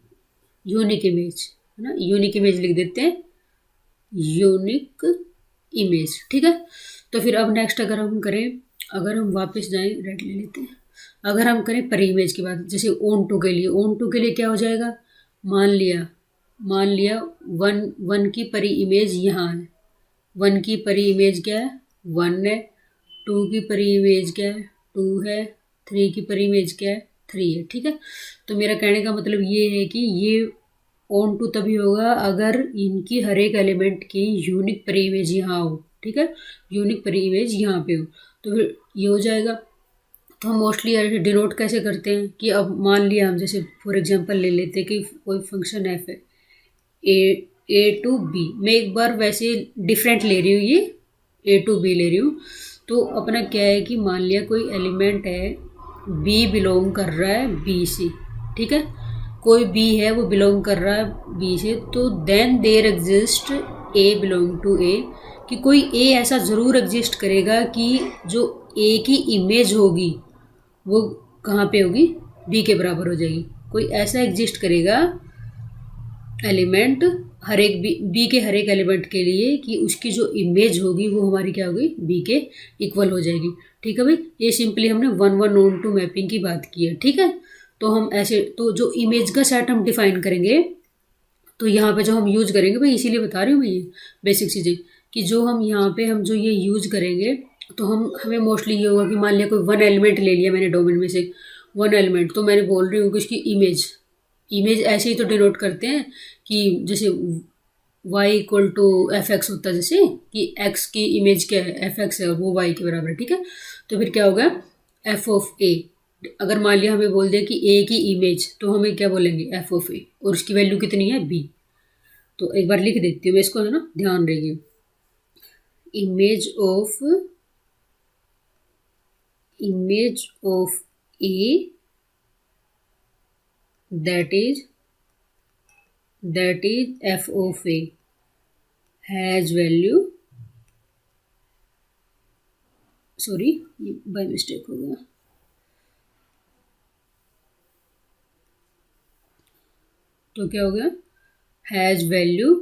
यूनिक इमेज है ना, यूनिक इमेज लिख देते हैं, यूनिक इमेज, ठीक है। तो फिर अब नेक्स्ट अगर हम करें, अगर हम वापस जाएं, रेड ले लेते हैं, अगर हम करें पर इमेज की बात, जैसे ऑन टू के लिए, ऑन टू के लिए क्या हो जाएगा, मान लिया वन वन की परी इमेज यहाँ है, वन की परी इमेज क्या है, वन है, टू की परी इमेज क्या है, टू है, थ्री की परी इमेज क्या है, थ्री है, ठीक है। तो मेरा कहने का मतलब ये है कि ये ऑन टू तभी होगा अगर इनकी हर एक एलिमेंट की यूनिक परी इमेज यहाँ हो, ठीक है, यूनिक परी इमेज यहाँ पे हो, तो फिर ये हो जाएगा। तो हम मोस्टली ऐसे डिनोट कैसे करते हैं कि अब मान लिया हम, जैसे फॉर एग्जांपल ले लेते हैं कि कोई फंक्शन एफ है, ए टू बी, मैं एक बार वैसे डिफरेंट ले रही हूँ, ये ए टू बी ले रही हूँ। तो अपना क्या है कि मान लिया कोई एलिमेंट है, बी बिलोंग कर रहा है बी से, ठीक है, कोई बी है वो बिलोंग कर रहा है बी से, तो then there exist A belong to A, कि कोई ए ऐसा ज़रूर एग्जिस्ट करेगा कि जो ए की इमेज होगी वो कहाँ पे होगी, बी के बराबर हो जाएगी। कोई ऐसा एग्जिस्ट करेगा एलिमेंट हर एक बी के हर एक एलिमेंट के लिए कि उसकी जो इमेज होगी वो हमारी क्या होगी, बी के इक्वल हो जाएगी, ठीक है भाई। ये सिंपली हमने one one onto mapping की बात की है, ठीक है। तो हम ऐसे, तो जो इमेज का सेट हम डिफाइन करेंगे, तो यहाँ पे जो हम यूज करेंगे भाई, इसीलिए बता रही हूँ मैं ये बेसिक चीज़ें, कि जो हम यहाँ पे हम जो ये यूज करेंगे, तो हमें मोस्टली ये होगा कि मान लिया कोई वन एलिमेंट ले लिया मैंने डोमेन में से, वन एलिमेंट, तो मैंने बोल रही हूँ कि उसकी इमेज ऐसे ही तो डिनोट करते हैं कि जैसे y equal to f x होता है, जैसे कि x की इमेज क्या है, एफ एक्स है और वो y के बराबर है, ठीक है। तो फिर क्या होगा, एफ ऑफ ए, अगर मान लिया हमें बोल दिया कि a की इमेज, तो हमें क्या बोलेंगे, एफ ऑफ ए, और उसकी वैल्यू कितनी है, b। तो एक बार लिख देती हूँ मैं इसको, है ना, ध्यान रखिए, image of A that is f of a has value, sorry ये बाय मिस्टेक हो गया, तो क्या हो गया, हैज वैल्यू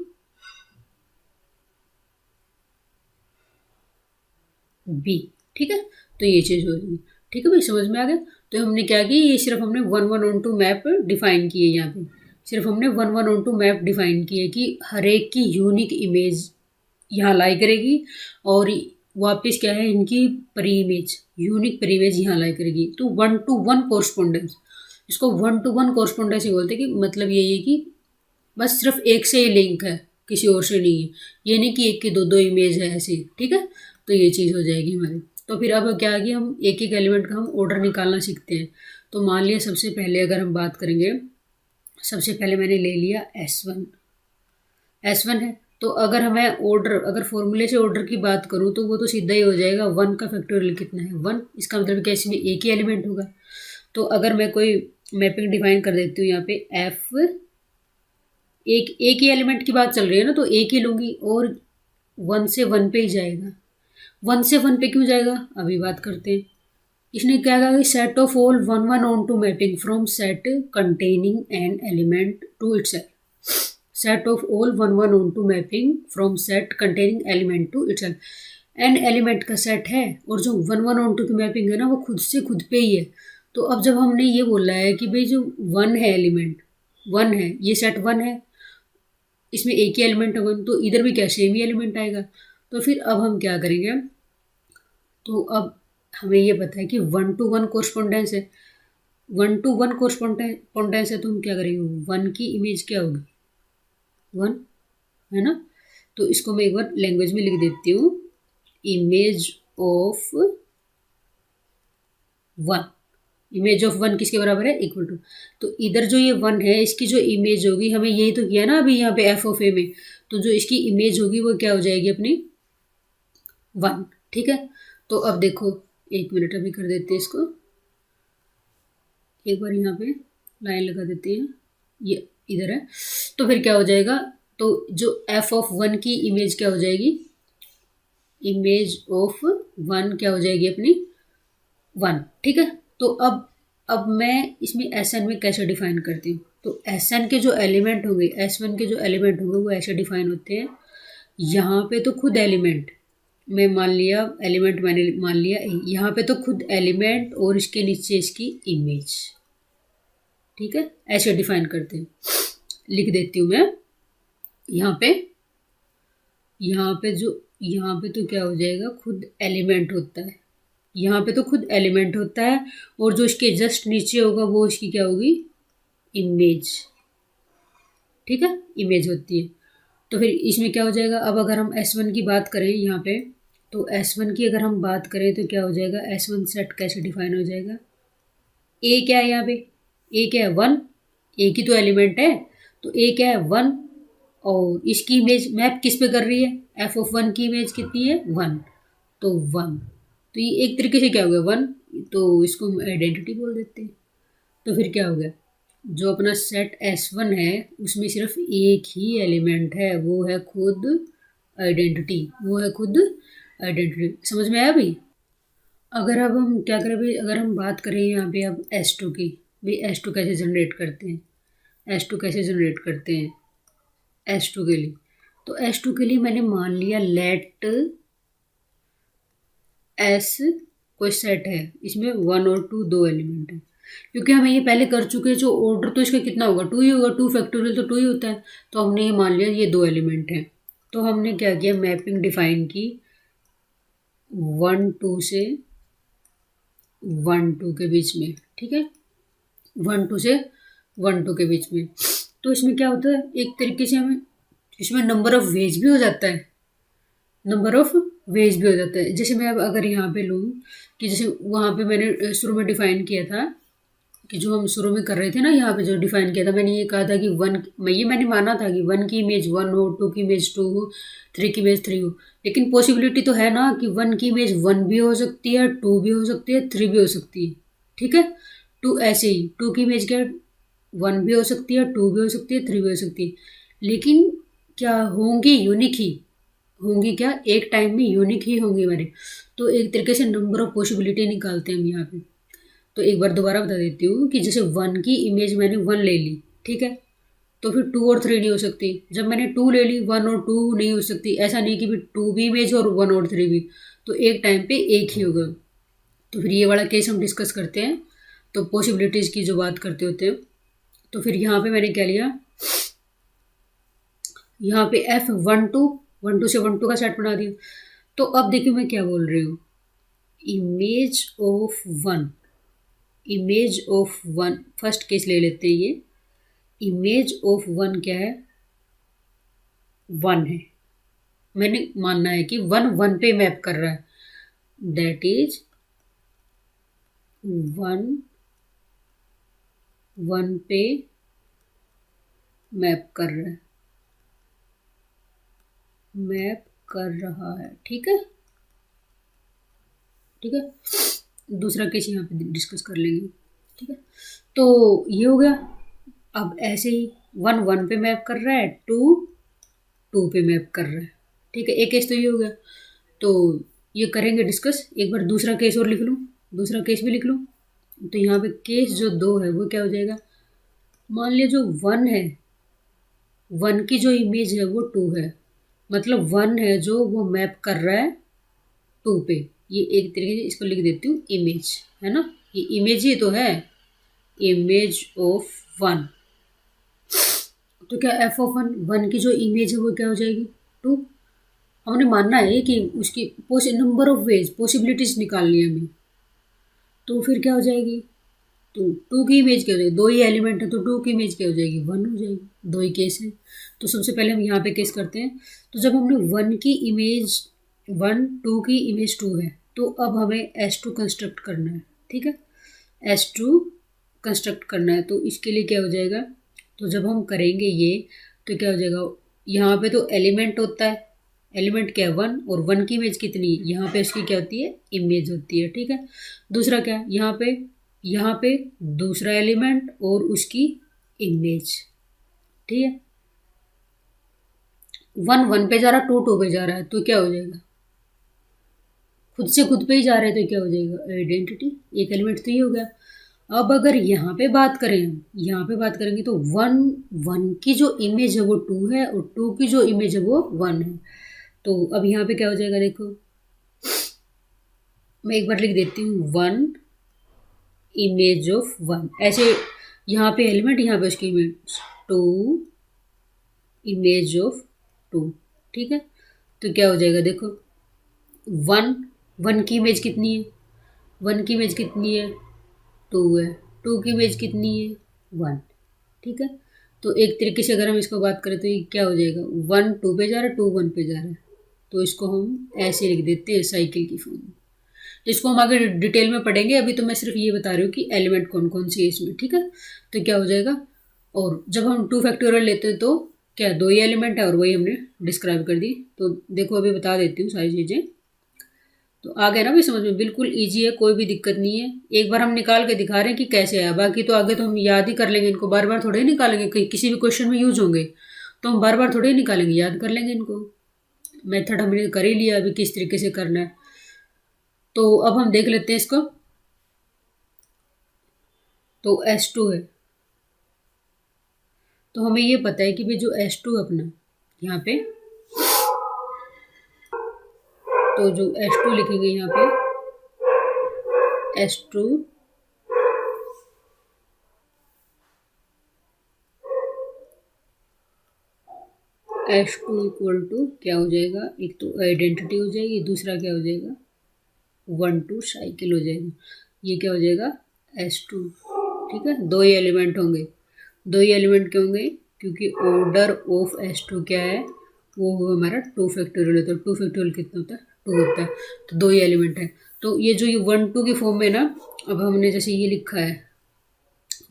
बी, ठीक है। तो ये चीज़ हो जाएगी, ठीक है भाई, समझ में आ गया। तो हमने क्या किया, ये सिर्फ हमने one one onto map define किए, यहाँ पे सिर्फ हमने one one onto map define किए कि हर एक की यूनिक इमेज यहाँ लाई करेगी, और वापस क्या है, इनकी परी इमेज, यूनिक परी इमेज यहाँ लाई करेगी। तो वन टू वन कोरस्पोंडेंस, इसको वन टू वन कोरस्पोंडेंस ही बोलते हैं, कि मतलब यही है कि बस सिर्फ एक से ही लिंक है, किसी और से नहीं है, ये नहीं कि एक की दो दो इमेज है ऐसी, ठीक है। तो ये चीज़ हो जाएगी हमारी। तो फिर अब क्या है कि हम एक एक एलिमेंट का हम ऑर्डर निकालना सीखते हैं। तो मान लिया सबसे पहले अगर हम बात करेंगे, सबसे पहले मैंने ले लिया S1 है, तो अगर हमें ऑर्डर, अगर फॉर्मूले से ऑर्डर की बात करूँ तो वो तो सीधा ही हो जाएगा, वन का फैक्टोरियल कितना है, वन, इसका मतलब क्या इसमें एक ही एलिमेंट होगा। तो अगर मैं कोई मैपिंग डिफाइन कर देती हूँ यहाँ पे, एफ एक ही एलिमेंट की बात चल रही है ना, तो एक ही लूँगी, और वन से वन पे ही जाएगा। वन से वन पे क्यों जाएगा, अभी बात करते हैं। इसने क्या कहा कि set of all one one onto mapping from set containing n element to itself, set of all one one onto mapping from set containing element to itself. N element का set है, और जो one one onto की mapping है ना, वो खुद से खुद पे ही है। तो अब जब हमने ये बोला है कि भाई जो वन है, एलिमेंट वन है, ये सेट वन है, इसमें एक ही एलिमेंट है वन, तो इधर भी क्या सेम ही एलिमेंट आएगा। तो फिर अब हम क्या करेंगे, तो अब हमें ये पता है कि वन टू वन कोरस्पोंडेंस है, वन टू वन कोरस्पोंडेंस है, तो हम क्या करेंगे, वन की इमेज क्या होगी, वन, है ना। तो इसको मैं एक बार लैंग्वेज में लिख देती हूँ, image of one, image of one किसके बराबर है, इक्वल टू, तो इधर जो ये वन है इसकी जो इमेज होगी, हमें यही तो किया ना अभी यहाँ पे एफ ऑफ ए में, तो जो इसकी इमेज होगी वो क्या हो जाएगी अपनी, वन, ठीक है। तो अब देखो, 1 मिनट अभी कर देते हैं इसको, एक बार यहाँ पे लाइन लगा देते हैं, ये इधर है। तो फिर क्या हो जाएगा, तो जो f(1) की इमेज क्या हो जाएगी, इमेज ऑफ 1 क्या हो जाएगी अपनी 1, ठीक है। तो अब मैं इसमें Sn में कैसे डिफाइन करती हूँ, तो Sn के जो एलिमेंट होंगे, S1 के जो एलिमेंट होंगे वो ऐसे डिफाइन होते हैं। यहाँ पे तो खुद एलिमेंट मैं मान लिया, एलिमेंट मैंने मान लिया, यहाँ पे तो खुद एलिमेंट और इसके नीचे इसकी इमेज, ठीक है, ऐसे डिफाइन करते हैं। लिख देती हूँ मैं यहाँ पे जो यहाँ पे तो क्या हो जाएगा, खुद एलिमेंट होता है, यहाँ पे तो खुद एलिमेंट होता है, और जो इसके जस्ट नीचे होगा वो इसकी क्या होगी, इमेज, ठीक है, इमेज होती है। तो फिर इसमें क्या हो जाएगा, अब अगर हम S1 की बात करें यहाँ पे, तो S1 की अगर हम बात करें तो क्या हो जाएगा, S1 सेट कैसे डिफाइन हो जाएगा, ए क्या है यहाँ पे, ए क्या है 1, ए की तो एलिमेंट है, तो ए क्या है 1, और इसकी इमेज मैप किस पे कर रही है, f(1) की इमेज कितनी है 1, तो 1, तो ये एक तरीके से क्या हो गया 1, तो इसको हम आइडेंटिटी बोल देते हैं। तो फिर क्या हो गया, जो अपना सेट S1 है उसमें सिर्फ एक ही एलिमेंट है, वो है खुद आइडेंटिटी, समझ में आया भाई। अगर अब हम क्या करें भाई, अगर हम बात करें यहाँ पे अब S2 की, भाई S2 कैसे जनरेट करते हैं, S2 कैसे जनरेट करते हैं S2 के लिए, तो S2 के लिए मैंने मान लिया लेट S कोई सेट है, इसमें 1 और 2 दो एलिमेंट है, क्योंकि हमें ये पहले कर चुके हैं, जो ऑर्डर तो इसका कितना होगा 2 ही होगा, 2 फैक्टोरियल तो 2 ही होता है, तो हमने ये मान लिया ये दो एलिमेंट हैं। तो हमने क्या किया, मैपिंग डिफाइन की 1 2 से 1 2 के बीच में, ठीक है, 1 2 से 1 2 के बीच में। तो इसमें क्या होता है, एक तरीके से हमें इसमें नंबर ऑफ वेज भी हो जाता है, जैसे मैं अब अगर यहाँ पे लूँ कि जैसे वहाँ पे मैंने शुरू में डिफाइन किया था, कि जो हम शुरू में कर रहे थे ना, यहाँ पे जो डिफाइन किया था मैंने, ये कहा था कि मैंने माना था कि 1 की इमेज 1 हो, 2 की इमेज 2 हो, 3 की इमेज 3 हो, लेकिन पॉसिबिलिटी तो है ना कि 1 की इमेज 1 भी हो सकती है, 2 भी हो सकती है, 3 भी हो सकती है, ठीक है। 2 ऐसे ही 2 की इमेज क्या 1 भी हो सकती है, 2 भी हो सकती है, 3 भी हो सकती है, लेकिन क्या होंगी, यूनिक ही होंगी, क्या एक टाइम में यूनिक ही होंगी हमारे। तो एक तरीके से नंबर ऑफ पॉसिबिलिटी निकालते हैं हम यहाँ पे। तो एक बार दोबारा बता देती हूँ कि जैसे 1 की इमेज मैंने 1 ले ली, ठीक है, तो फिर 2 और 3 नहीं हो सकती, जब मैंने 2 ले ली 1 और 2 नहीं हो सकती, ऐसा नहीं कि भी 2 भी इमेज और 1 और 3 भी, तो एक टाइम पे एक ही होगा। तो फिर ये वाला केस हम डिस्कस करते हैं, तो पॉसिबिलिटीज़ की जो बात करते होते हैं। तो फिर यहाँ पे मैंने क्या लिया, यहाँ पे F1 2 से 1 2 का सेट बना दिया। तो अब देखिए मैं क्या बोल रही हूँ, image of one first case ले लेते हैं, ये इमेज ऑफ 1 क्या है 1 है, मैंने मानना है कि 1 पे मैप कर रहा है, दैट इज 1 पे मैप कर रहा है, ठीक है। दूसरा केस यहाँ पे डिस्कस कर लेंगे, ठीक है। तो ये हो गया। अब ऐसे ही 1 पे मैप कर रहा है, 2 पे मैप कर रहा है, ठीक है, एक केस तो ये हो गया। तो ये करेंगे डिस्कस, एक बार दूसरा केस और लिख लूँ, दूसरा केस भी लिख लूँ। तो यहाँ पे केस जो 2 है वो क्या हो जाएगा, मान लिया जो 1 है, 1 की जो इमेज है वो 2 है, मतलब 1 है जो वो मैप कर रहा है 2 पे। ये एक तरीके से इसको लिख देती हूँ इमेज, है ना, ये इमेज ही तो है, इमेज ऑफ 1। तो क्या f(1) की जो इमेज है वो क्या हो जाएगी 2। हमने मानना है कि उसकी नंबर ऑफ वेज पॉसिबिलिटीज निकालनी है हमें, तो फिर क्या हो जाएगी, तो 2 की इमेज क्या हो जाएगी, 2 ही एलिमेंट है तो 2 की इमेज क्या हो जाएगी 1 हो जाएगी, 2 ही केस है। तो सबसे पहले हम यहाँ पे केस करते हैं। तो जब हमने 1 की इमेज 1, 2 की इमेज 2 है, तो अब हमें S2 कंस्ट्रक्ट करना है, ठीक है, S2 कंस्ट्रक्ट करना है। तो इसके लिए क्या हो जाएगा, तो जब हम करेंगे ये, तो क्या हो जाएगा, यहाँ पे तो एलिमेंट होता है, एलिमेंट क्या है 1, और 1 की इमेज कितनी है, यहाँ पे इसकी क्या होती है इमेज होती है, ठीक है। दूसरा क्या है, यहाँ पे दूसरा एलिमेंट और उसकी इमेज, ठीक है। 1 1 पे जा रहा है, 2 2 पे जा रहा है, तो क्या हो जाएगा, खुद से खुद पे ही जा रहे हैं, तो क्या हो जाएगा आइडेंटिटी, एक एलिमेंट तो ये हो गया। अब अगर यहाँ पे बात करें, यहाँ पे बात करेंगे तो 1 1 की जो इमेज है वो 2 है, और 2 की जो इमेज है वो 1 है। तो अब यहाँ पे क्या हो जाएगा, देखो मैं एक बार लिख देती हूँ, 1 इमेज ऑफ 1, ऐसे यहाँ पे एलिमेंट, यहाँ पे उसकी इमेज, 2 इमेज ऑफ 2, ठीक है। तो क्या हो जाएगा, देखो 1 1 की इमेज कितनी है, 1 की इमेज कितनी है 2 है, 2 की इमेज कितनी है 1, ठीक है। तो एक तरीके से अगर हम इसको बात करें तो ये क्या हो जाएगा, 1 2 पे जा रहा है, 2 1 पे जा रहा है, तो इसको हम ऐसे लिख देते हैं साइकिल की फॉर्म में। इसको हम आगे डिटेल में पढ़ेंगे, अभी तो मैं सिर्फ ये बता रही हूँ कि एलिमेंट कौन कौन सी है इसमें, ठीक है। तो क्या हो जाएगा, और जब हम 2 फैक्टोरियल लेते हैं तो क्या 2 ही एलिमेंट है, और वही हमने डिस्क्राइब कर दी। तो देखो अभी बता देती हूँ सारी चीज़ें, तो आ गया ना भी समझ में, बिल्कुल ईजी है, कोई भी दिक्कत नहीं है। एक बार हम निकाल के दिखा रहे हैं कि कैसे आया, बाकी तो आगे तो हम याद ही कर लेंगे इनको, बार बार थोड़े ही निकालेंगे, किसी भी क्वेश्चन में यूज होंगे तो हम बार बार थोड़े ही निकालेंगे, याद कर लेंगे इनको। मेथड हमने कर ही लिया, अभी किस तरीके से करना है। तो अब हम देख लेते हैं इसको। तो S2 है, तो हमें ये पता है कि भाई जो S2 अपना यहाँ पे, तो जो S2 लिखेंगे यहाँ पे, S2 इक्वल टू क्या हो जाएगा, एक तो आइडेंटिटी हो जाएगी, दूसरा क्या हो जाएगा 1 2 साइकिल हो जाएगा। ये क्या हो जाएगा S2, ठीक है। 2 ही एलिमेंट होंगे, 2 ही एलिमेंट क्यों होंगे, क्योंकि ऑर्डर ऑफ S2 क्या है, वो हुआ हमारा 2 फैक्टोरियल होता है। 2 फैक्टोरियल कितना होता है 2 होता है, तो 2 ही एलिमेंट है। तो ये जो ये 1 2 की फॉर्म में ना, अब हमने जैसे ये लिखा है,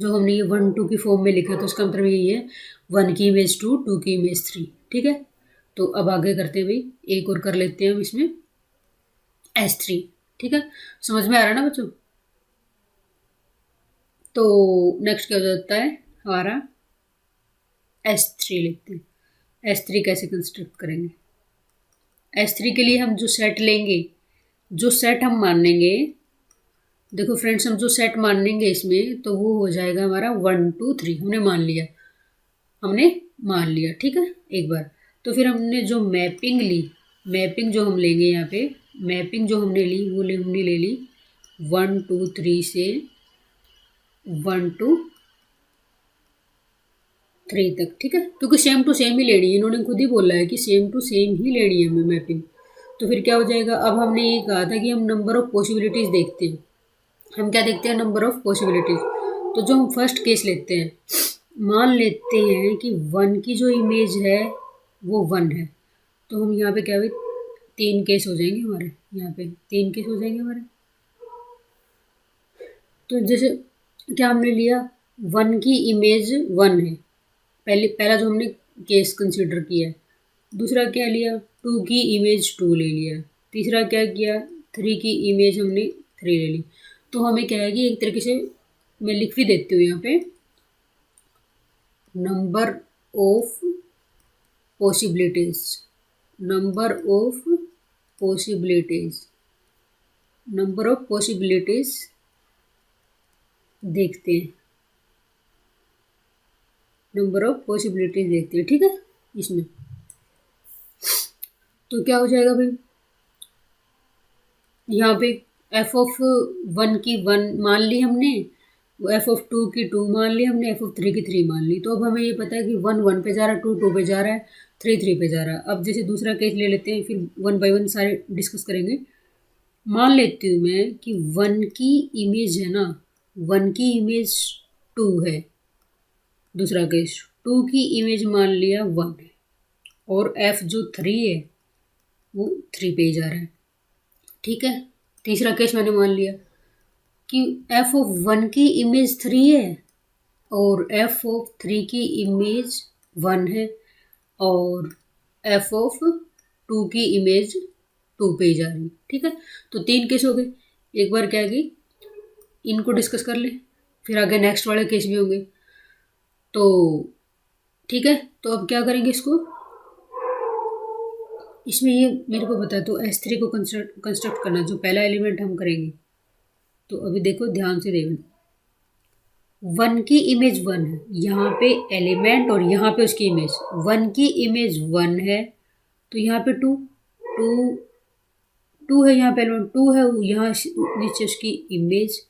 जो हमने ये 1 2 की फॉर्म में लिखा है, तो उसका मतलब यही है 1 की इमेज 2, 2 की इमेज 3, ठीक है। तो अब आगे करते हैं भाई, एक और कर लेते हैं हम इसमें S3, ठीक है। समझ में आ रहा है ना बच्चों। तो नेक्स्ट क्या हो जाता है हमारा S3 लिखते हैं। S3 कैसे कंस्ट्रक्ट करेंगे, S3 के लिए हम जो सेट लेंगे, जो सेट हम मानेंगे, देखो फ्रेंड्स हम जो सेट मानेंगे इसमें, तो वो हो जाएगा हमारा 1 2 3, हमने मान लिया, ठीक है एक बार। तो फिर हमने जो मैपिंग ली, मैपिंग जो हम लेंगे यहाँ पे, मैपिंग जो हमने ली वो हमने ले ली 1 2 3 से 1 2 3 तक, ठीक है, क्योंकि सेम टू सेम ही लेनी है, इन्होंने खुद ही बोला है कि सेम टू सेम ही लेनी है हमें मैपिंग। तो फिर क्या हो जाएगा, अब हमने ये कहा था कि हम नंबर ऑफ पॉसिबिलिटीज़ देखते हैं, हम क्या देखते हैं नंबर ऑफ पॉसिबिलिटीज़। तो जो हम फर्स्ट केस लेते हैं, मान लेते हैं कि 1 की जो इमेज है वो 1 है, तो हम यहाँ पे क्या हुए 3 केस हो जाएंगे हमारे, यहाँ पे 3 केस हो जाएंगे हमारे। तो जैसे क्या हमने लिया, 1 की इमेज 1 है, पहला जो हमने केस कंसिडर किया। दूसरा क्या लिया, 2 की इमेज 2 ले लिया। तीसरा क्या किया, 3 की इमेज हमने 3 ले ली। तो हमें क्या है कि एक तरीके से मैं लिख भी देती हूँ यहाँ पे, number of possibilities, number of possibilities, number of possibilities देखते हैं, नंबर ऑफ पॉसिबिलिटीज देखते हैं, ठीक है इसमें। तो क्या हो जाएगा भाई, यहाँ पे f(1) की 1 मान ली हमने, f(2) की 2 मान ली हमने, f(3) की 3 मान ली। तो अब हमें ये पता है कि 1 1 पे जा रहा है, 2 2 पे जा रहा है, 3 3 पे जा रहा है। अब जैसे दूसरा केस ले लेते हैं, फिर 1 बाय 1 सारे डिस्कस करेंगे। मान लेती हूँ मैं कि 1 की इमेज है ना, 1 की इमेज 2 है। दूसरा केस 2 की इमेज मान लिया 1 है, और f जो 3 है वो 3 पे ही जा रहा है, ठीक है। तीसरा केस मैंने मान लिया कि f(1) की इमेज 3 है और f(3) की इमेज 1 है, और f(2) टू की इमेज टू पे ही जा रही है, ठीक है। तो 3 केस हो गए। एक बार क्या है कि इनको डिस्कस कर ले, फिर आगे नेक्स्ट वाले केस भी होंगे। तो ठीक है, तो अब क्या करेंगे इसको, इसमें ये मेरे को बता दो S3 को कंस्ट्रक्ट करना, जो पहला एलिमेंट हम करेंगे। तो अभी देखो, ध्यान से देखो, 1 की इमेज 1 है यहाँ पे एलिमेंट, और यहाँ पे उसकी इमेज 1 की इमेज 1 है, तो यहाँ पे 2 है, यहाँ पे एलिमेंट 2 है, यहाँ नीचे उसकी इमेज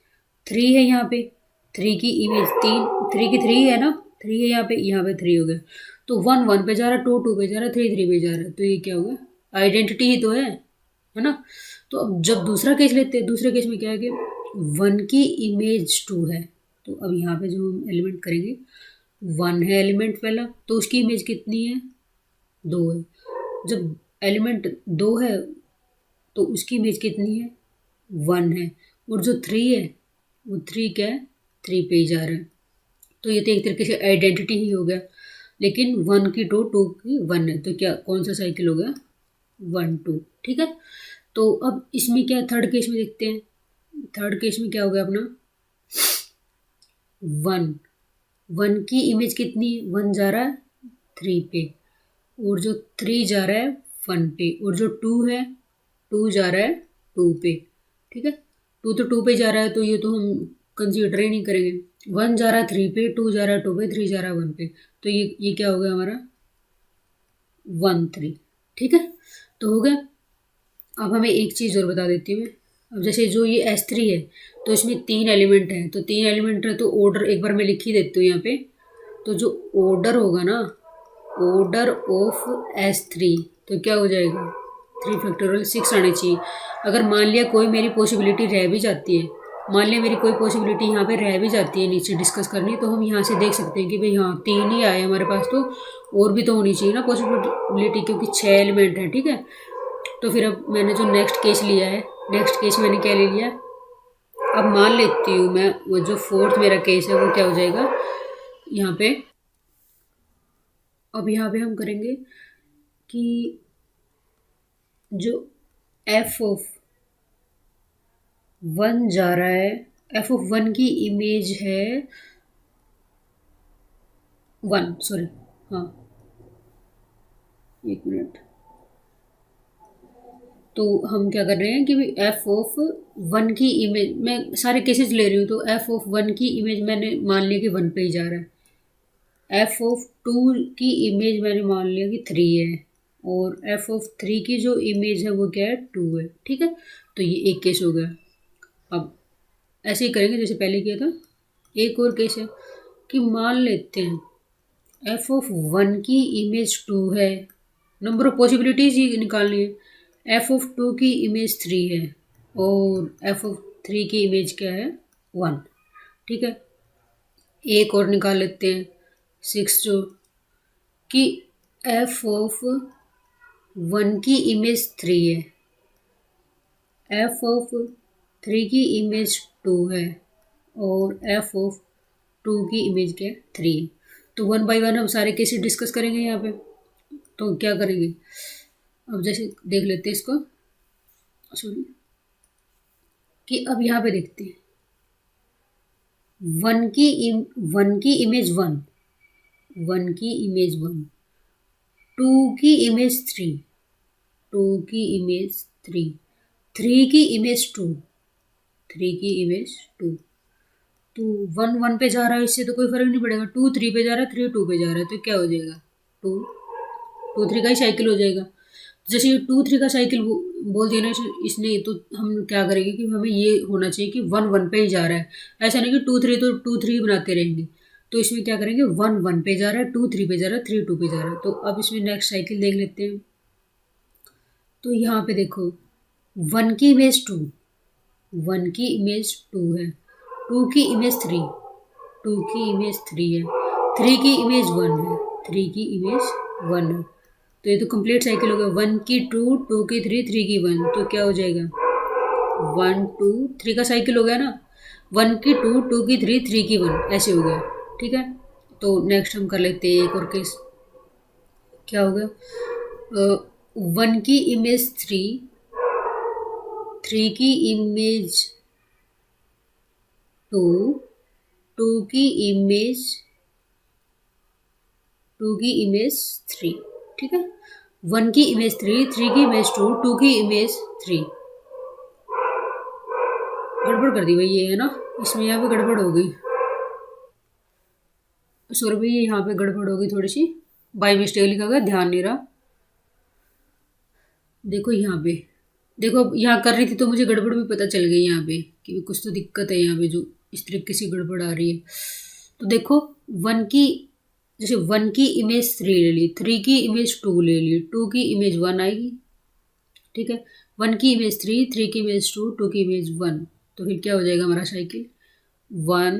3 है, यहाँ पे 3 की इमेज 3 की 3 है ना, 3 है यहाँ पे 3 हो गया। तो 1 1 पे जा रहा है, 2 2 पे जा रहा है, 3 3 पे जा रहा है, तो ये क्या होगा, आइडेंटिटी ही तो है ना। तो अब जब दूसरा केस लेते हैं, दूसरे केस में क्या है कि 1 की इमेज 2 है, तो अब यहाँ पे जो हम एलिमेंट करेंगे, 1 है एलिमेंट पहला, तो उसकी इमेज कितनी है, 2 है। जब एलिमेंट 2 है तो उसकी इमेज कितनी है, 1 है, और जो 3 है वो 3 क्या है, 3 पे ही जा रहा है। तो ये तो एक तरीके से आइडेंटिटी ही हो गया, लेकिन 1 की 2 2 की 1 है, तो क्या कौन सा साइकिल हो गया, 1 2, ठीक है। तो अब इसमें क्या, थर्ड केस में देखते हैं। थर्ड केस में क्या हो गया अपना, 1 की इमेज कितनी, 1 जा रहा है 3 पे, और जो 3 जा रहा है 1 पे, और जो 2 है 2 जा रहा है 2 पे, ठीक है। 2 तो 2 पे जा रहा है, तो ये तो हम कंसीडर ही नहीं करेंगे। 1 जा रहा है 3 पे, 2 जा रहा है 2 पे, 3 जा रहा है 1 पे, तो ये क्या हो गया हमारा, 1 3, ठीक है। तो हो गया। अब हमें एक चीज़ और बता देती हूँ मैं। अब जैसे जो ये S3 है, तो इसमें 3 एलिमेंट है, तो 3 एलिमेंट है, तो ऑर्डर एक बार मैं लिख ही देती हूँ यहाँ पे। तो जो ऑर्डर होगा ना, ऑर्डर ऑफ S3, तो क्या हो जाएगा, 3 फैक्टोरियल 6 आने चाहिए। अगर मान लिया कोई मेरी पॉसिबिलिटी रह भी जाती है, मान लिया मेरी कोई पॉसिबिलिटी यहाँ पे रह भी जाती है नीचे डिस्कस करनी, तो हम यहाँ से देख सकते हैं कि भाई हाँ 3 ही आए हमारे पास, तो और भी तो होनी चाहिए ना पॉसिबिलिटी, क्योंकि 6 एलिमेंट है, ठीक है। तो फिर अब मैंने जो नेक्स्ट केस लिया है, नेक्स्ट केस मैंने क्या ले लिया, अब मान लेती हूँ मैं वो जो फोर्थ मेरा केस है वो क्या हो जाएगा यहाँ पे। अब यहाँ पे हम करेंगे कि जो f(1) जा रहा है, f(1) की इमेज है 1, सॉरी हाँ 1 मिनट। तो हम क्या कर रहे हैं कि f(1) की इमेज, मैं सारे केसेस ले रही हूँ, तो f(1) की इमेज मैंने मान लिया कि 1 पे ही जा रहा है। f(2) की इमेज मैंने मान लिया कि 3 है, और f(3) की जो इमेज है वो क्या है, 2 है, ठीक है। तो ये एक केस हो गया। अब ऐसे ही करेंगे जैसे पहले किया था। एक और केस है कि मान लेते हैं f(1) की इमेज 2 है, नंबर ऑफ पॉसिबिलिटीज ही निकालनी है। f(2) की इमेज 3 है, और f(3) की इमेज क्या है, 1, ठीक है। एक और निकाल लेते हैं 6, जो कि f(1) की इमेज 3 है, f(3) की इमेज 2 है, और f(2) की इमेज क्या है, 3 है। तो 1 बाय 1 हम सारे केसेस डिस्कस करेंगे यहाँ पे। तो क्या करेंगे, अब जैसे देख लेते हैं इसको, सॉरी, कि अब यहाँ पे देखते हैं 1 की इमेज 1, 1 की इमेज 1, 2 की इमेज 3, 2 की इमेज 3, 3 की इमेज 2, 3 की इमेज 2। तो 1 1 पे जा रहा है, इससे तो कोई फर्क नहीं पड़ेगा। 2 3 पे जा रहा है, 3 2 पे जा रहा है, तो क्या हो जाएगा, 2 2 3 का ही साइकिल हो जाएगा। जैसे ये 2 3 का साइकिल बोल दिया ना इसने, तो हम क्या करेंगे कि हमें ये होना चाहिए कि 1 1 पे ही जा रहा है, ऐसा नहीं कि 2 3 तो 2 3 बनाते रहेंगे। तो इसमें क्या करेंगे, 1 1 पे जा रहा है, 2 3 पे जा रहा है, 3 2 पे जा रहा है। तो अब इसमें नेक्स्ट साइकिल देख लेते हैं। तो यहाँ पे देखो 1 की इमेज 2, 1 की इमेज 2 है, 2 की इमेज 3, 2 की इमेज 3 है, 3 की इमेज 1 है, 3 की इमेज 1 है। तो ये तो कंप्लीट साइकिल हो गया। 1 की 2, 2 की 3, 3 की 1, तो क्या हो जाएगा, 1 2 3 का साइकिल हो गया ना। 1 की 2, 2 की 3, 3 की 1, ऐसे हो गया, ठीक है। तो नेक्स्ट हम कर लेते हैं एक और केस। क्या हो गया, 1 की इमेज 3, 3 की इमेज 2, 2 की इमेज 3, ठीक है। 1 की इमेज 3, 3 की इमेज 2, 2 की इमेज 3। गड़बड़ कर दी भाई ये, है ना, इसमें यहाँ पे गड़बड़ हो गई, सॉरी भाई यहाँ पे गड़बड़ हो गई थोड़ी सी, बाई मिस्टेक लिखा गया, ध्यान नहीं रहा। देखो यहाँ पे, देखो अब यहाँ कर रही थी तो मुझे गड़बड़ भी पता चल गई यहाँ पे कि कुछ तो दिक्कत है यहाँ पे, जो इस तरीके से गड़बड़ आ रही है। तो देखो 1 की, जैसे 1 की इमेज 3 ले ली, 3 की इमेज 2 ले ली, 2 की इमेज 1 आएगी, ठीक है। 1 की इमेज 3, 3 की इमेज 2, 2 की इमेज 1, तो फिर क्या हो जाएगा हमारा साइकिल 1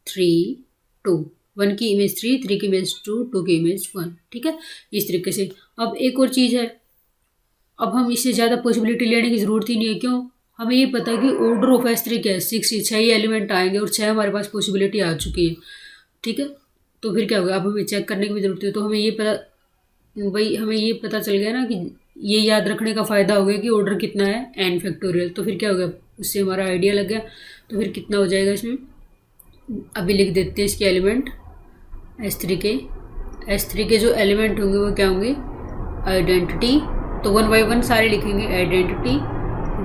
3 2। 1 की इमेज 3, 3 की इमेज 2, 2 की इमेज 1, ठीक है, इस तरीके से। अब एक और चीज़ है, अब हम इससे ज़्यादा पॉसिबिलिटी लेने की ज़रूरत ही नहीं है, क्यों, हमें ये पता है कि ऑर्डर ऑफ S3 क्या है, 6, 6 ही एलिमेंट आएंगे और 6 हमारे पास पॉसिबिलिटी आ चुकी है, ठीक है। तो फिर क्या होगा, अब हमें चेक करने की भी ज़रूरत है, तो हमें ये पता, भाई हमें ये पता चल गया ना कि ये याद रखने का फ़ायदा हो गया कि ऑर्डर कितना है n फैक्टोरियल, तो फिर क्या हो गया, उससे हमारा आइडिया लग गया। तो फिर कितना हो जाएगा इसमें, अभी लिख देते हैं इसके एलिमेंट S3 के जो एलिमेंट होंगे वो क्या होंगे, आइडेंटिटी, तो 1 बाई 1 सारे लिखेंगे, आइडेंटिटी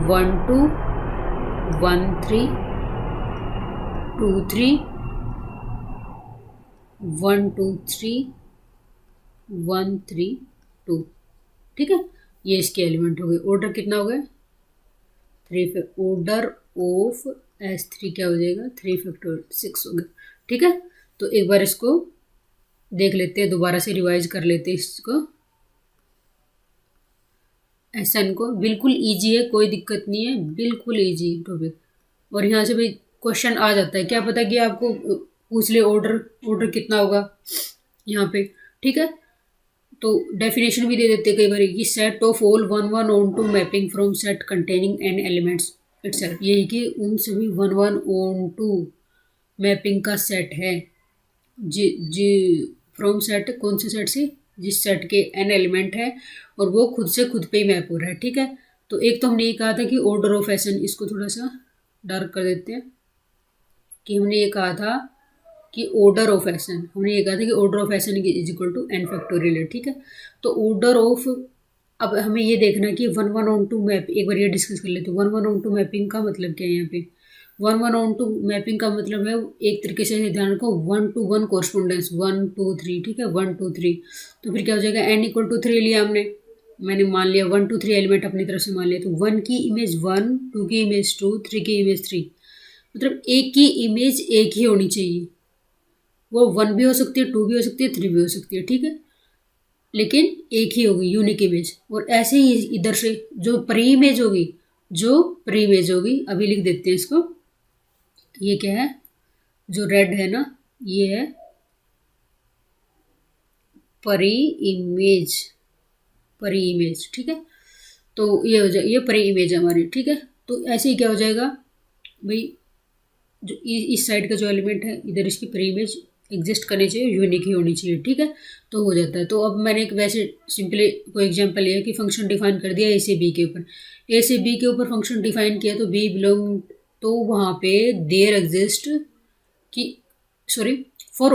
1 2 1 3 2 3 1 2 3 1 3 2, ठीक है, ये इसके एलिमेंट हो गए। ऑर्डर कितना हो गया 3, ऑर्डर ऑफ S3 क्या हो जाएगा 3 फैक्टोरियल 6 हो गया, ठीक है। तो एक बार इसको देख लेते हैं, दोबारा से रिवाइज कर लेते हैं इसको, SN को। बिल्कुल इजी है, कोई दिक्कत नहीं है, बिल्कुल इजी टॉपिक। और यहाँ से भी क्वेश्चन आ जाता है, क्या पता कि आपको पूछ ले ऑर्डर कितना होगा यहाँ पे, ठीक है। तो डेफिनेशन भी दे देते हैं कई बार कि set of all 1 1 onto mapping from set containing n elements itself, यही कि उन सभी 1 1 ऑन टू मैपिंग का सेट है, जी जी, फ्रॉम सेट, कौन से सेट से, जिस सेट के n एलिमेंट है और वो खुद से खुद पे ही मैप हो रहा है, ठीक है। तो एक तो हमने ये कहा था कि ऑर्डर ऑफ SN, इसको थोड़ा सा डार्क कर देते हैं, कि हमने ये कहा था कि ऑर्डर ऑफ SN, हमने ये कहा था कि order of SN is equal to n factorial है, ठीक है। तो ऑर्डर ऑफ, अब हमें ये देखना कि 1 1 ऑन टू मैप, एक बार ये डिस्कस कर लेते हैं। 1 1 ऑन टू मैपिंग का मतलब क्या है, यहाँ पे 1 1 ऑन टू मैपिंग का मतलब है, एक तरीके से ध्यान रखो 1 to 1 कॉरस्पॉन्डेंस, 1 2 3, ठीक है, 1 2 3। तो फिर क्या हो जाएगा, n इक्वल टू 3 लिया हमने, मैंने मान लिया 1 2 3 एलिमेंट अपनी तरफ से मान लिया, तो 1 की इमेज 1, 2 की इमेज 2, 3 की इमेज 3, मतलब एक की इमेज एक ही होनी चाहिए, वो 1 भी हो सकती है, 2 भी हो सकती है, 3 भी हो सकती है, ठीक है, लेकिन एक ही होगी यूनिक इमेज। और ऐसे ही इधर से जो प्री इमेज होगी, अभी लिख देते हैं इसको, ये क्या है, जो रेड है ना, ये है परी इमेज, ठीक है। तो ये हो जाए, ये परी इमेज है हमारी, ठीक है। तो ऐसे ही क्या हो जाएगा भाई, जो इस साइड का जो एलिमेंट है इधर, इसकी परी इमेज एग्जिस्ट करनी चाहिए, यूनिक ही होनी चाहिए, ठीक है, तो हो जाता है। तो अब मैंने एक वैसे सिंपली कोई एग्जांपल लिया कि फंक्शन डिफाइन कर दिया ए से बी के ऊपर, ए से बी के ऊपर फंक्शन डिफाइन किया, तो बी बिलोंग, तो वहाँ पे देयर एग्जिस्ट कि, सॉरी, फॉर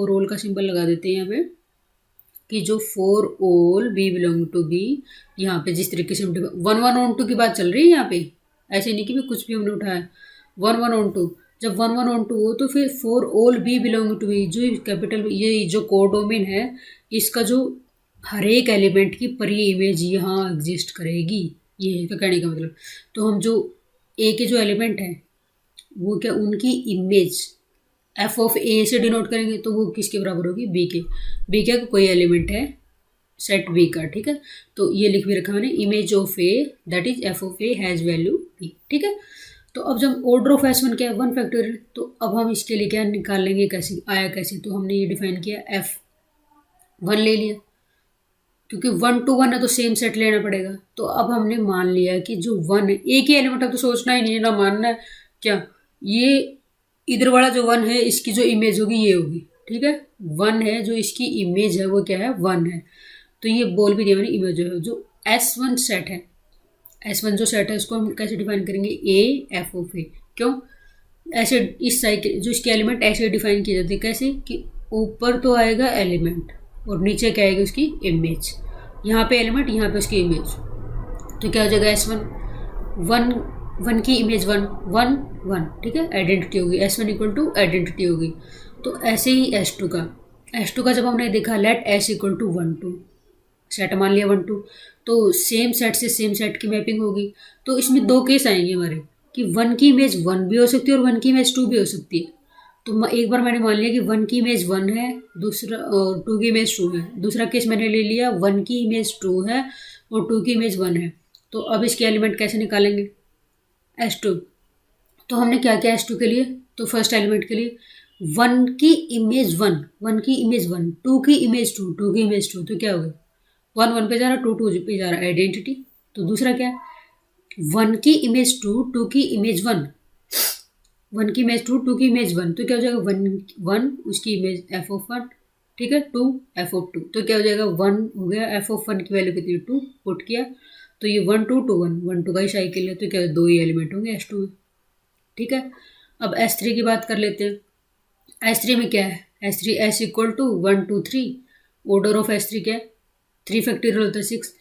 ऑल का सिंबल लगा देते हैं यहाँ पे, कि जो for all B belong to B, यहाँ पे जिस तरीके से हम 1 1 ऑन टू की बात चल रही है यहाँ पे, ऐसे नहीं कि भी कुछ भी हमने उठाया, 1 1 ऑन टू, जब 1 1 ऑन टू हो तो फिर for all B belong to B, जो कैपिटल, ये जो कोडोमेन है, इसका जो हर एक एलिमेंट की परी इमेज यहाँ एग्जिस्ट करेगी, ये है कहने का मतलब। तो हम जो ए के जो एलिमेंट है वो क्या, उनकी इमेज एफ ऑफ ए से डिनोट करेंगे, तो वो किसके बराबर होगी, बी के, बी का कोई एलिमेंट है सेट बी का, ठीक है। तो ये लिख भी रखा मैंने, image of a that is f of a has value b, ठीक है। तो अब जब ऑर्डर ऑफ S1 क्या है 1 फैक्टोरियल, तो अब हम इसके लिए क्या निकाल लेंगे, कैसे आया कैसे, तो हमने ये डिफाइन किया F1 ले लिया, क्योंकि 1 to 1 है तो सेम सेट लेना पड़ेगा। तो अब हमने मान लिया कि जो 1 है, एक ही एलिमेंट, अब तो सोचना ही नहीं है ना मानना है क्या, ये इधर वाला जो 1 है इसकी जो इमेज होगी ये होगी, ठीक है, 1 है जो इसकी इमेज है वो क्या है 1 है। तो ये बोल भी दिया मैंने इमेज जो S1 सेट है, S1 जो सेट है उसको हम कैसे डिफाइन करेंगे, A क्यों ऐसे इस साइकिल जो इसके एलिमेंट ऐसे डिफाइन किए जाते हैं, कैसे कि ऊपर तो आएगा एलिमेंट और नीचे क्या आएगी उसकी इमेज, यहाँ पे एलिमेंट यहाँ पे उसकी इमेज, तो क्या हो जाएगा S1 वन की इमेज वन, ठीक है, आइडेंटिटी होगी, S1 इक्वल टू आइडेंटिटी होगी। तो ऐसे ही S2 का जब हमने देखा let S equal to 1 2, set मान लिया 1 2, तो सेम सेट से सेम सेट की मैपिंग होगी। तो इसमें दो केस आएंगे हमारे कि 1 की इमेज 1 भी हो सकती है और 1 की इमेज 2 भी हो सकती है। तो एक बार मैंने मान लिया कि 1 की इमेज 1 है, दूसरा और 2 की इमेज 2 है। दूसरा केस मैंने ले लिया 1 की इमेज 2 है और 2 की इमेज 1 है। तो अब इसके एलिमेंट कैसे निकालेंगे, S2। तो हमने क्या किया S2 के लिए, तो फर्स्ट एलिमेंट के लिए 1 की इमेज 1, 2 की इमेज 2 की इमेज 2, तो क्या हो गया 1 1 पे जा रहा, 2 2 पे जा रहा, आइडेंटिटी। तो दूसरा क्या है 1 की इमेज 2 की इमेज 1 की इमेज 2 की इमेज 1, तो क्या हो जाएगा 1 उसकी इमेज F(1), ठीक है, 2 F(2), तो क्या हो जाएगा 1 हो गया, F(1) की वैल्यू कितनी 2 पुट किया, तो ये 1 2 2 1 1 2 का ही साइकिल है, तो क्या दो ही एलिमेंट होंगे S2 में, ठीक है। अब S3 की बात कर लेते हैं। S3 में क्या है, S3 S equal to 1 2 3, order of S3 क्या है 3 फैक्टोरियल होता है 6,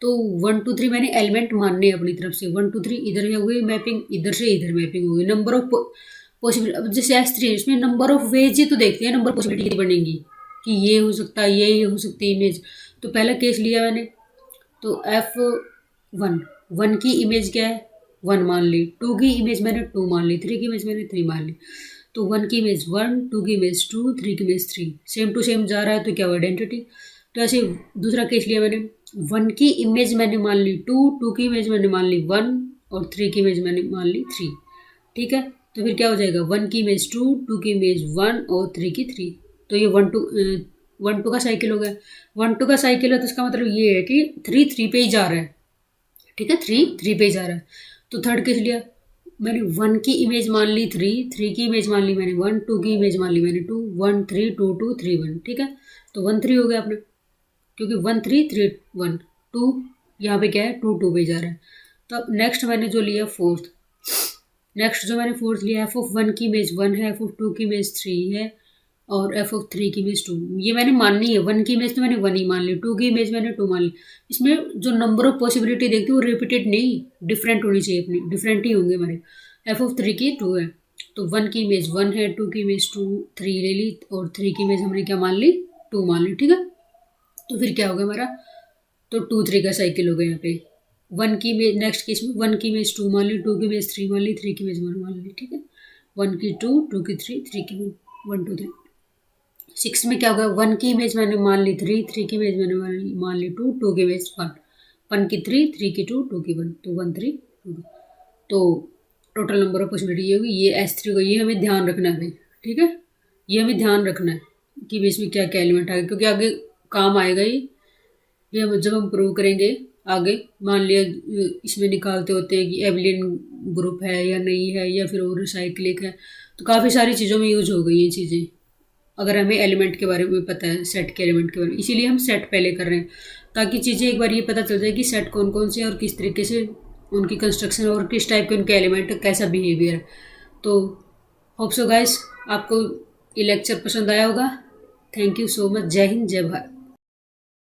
तो 1 2 3 मैंने एलिमेंट मानने अपनी तरफ से, 1 2 3 इधर हो गई मैपिंग, इधर से इधर मैपिंग होगी, नंबर ऑफ पॉसिबिलिटी। अब जैसे S3 है इसमें नंबर ऑफ वेज ही तो देखते हैं, नंबर पॉसिबिलिटी कितनी बनेगी कि ये हो सकता है, ये हो सकती है इमेज। तो पहला केस लिया मैंने, तो F(1) की इमेज क्या है 1 मान ली, 2 की इमेज मैंने 2 मान ली, 3 की इमेज मैंने 3 मान ली। तो 1 की इमेज 1, 2 की इमेज 2, 3 की इमेज 3, सेम टू सेम जा रहा है, तो क्या हुआ आइडेंटिटी। तो ऐसे दूसरा केस लिया मैंने, 1 की इमेज मैंने मान ली 2 की इमेज मैंने मान ली 1 और 3 की इमेज मैंने मान ली 3, ठीक है। तो फिर क्या हो जाएगा 1 की इमेज 2 की इमेज 1 और 3 की 3, तो ये 1 2 का साइकिल हो गया। 1 2 का साइकिल है तो इसका मतलब ये है कि 3 पे ही जा रहा है, ठीक है, 3 पे ही जा रहा है। तो थर्ड केस लिया मैंने, 1 की इमेज मान ली 3 की इमेज मान ली मैंने 1, 2 की इमेज मान ली मैंने 2, 1 3 2 2 3 1, ठीक है। तो 1 3 हो गया अपने, क्योंकि 1 3 3 1 2, यहाँ पे क्या है 2 पे जा रहा है। तो अब नेक्स्ट मैंने जो लिया फोर्थ लिया F(1) की इमेज 1 है, F(2) की इमेज 3 है और F(3) की इमेज 2, ये मैंने माननी है। 1 की इमेज तो मैंने 1 ही मान ली, 2 की इमेज मैंने 2 मान ली। इसमें जो नंबर ऑफ पॉसिबिलिटी देखती हूँ वो रिपीटेड नहीं, डिफरेंट होनी चाहिए, अपनी डिफरेंट ही होंगे हमारे। F(3) की 2 है, तो 1 की इमेज 1 है, 2 की इमेज 2 3 ले ली और 3 की इमेज हमने क्या मान ली 2 मान ली, ठीक है। तो फिर क्या हो गया हमारा, तो 2 3 का साइकिल हो गया यहाँ पे। 1 की इमेज नेक्स्ट केस में 1 की इमेज 2 मान ली, 2 की इमेज 3 मान ली, 3 की इमेज 1 मान ली, ठीक है। 1 की 2, 2 की 3 की 1 2 3। 6 में क्या होगा 1 की इमेज मैंने मान ली 3 की इमेज मैंने मान ली 2 की इमेज 1 की 3 की 2 की 1, तो 1 3 2। तो टोटल नंबर ऑफ पॉसिबिलिटी ये होगी, ये S3 होगा। ये हमें ध्यान रखना है भाई, ठीक है, ये हमें ध्यान रखना है कि बेस में क्या क्या एलिमेंट आएगा, क्योंकि आगे काम आएगा ये हम जब हम प्रूव करेंगे आगे। मान लिया इसमें निकालते होते हैं कि एबिलियन ग्रुप है या नहीं है, या फिर और साइक्लिक है, तो काफ़ी सारी चीज़ों में यूज हो गई ये चीज़ें, अगर हमें एलिमेंट के बारे में पता है, सेट के एलिमेंट के बारे में। इसीलिए हम सेट पहले कर रहे हैं, ताकि चीज़ें एक बार ये पता चल जाए कि सेट कौन कौन से और किस तरीके से उनकी कंस्ट्रक्शन और किस टाइप के उनके एलिमेंट, कैसा बिहेवियर। तो होप सो गाइस आपको ये लेक्चर पसंद आया होगा। Thank you so much. जय हिंद, जय भारत।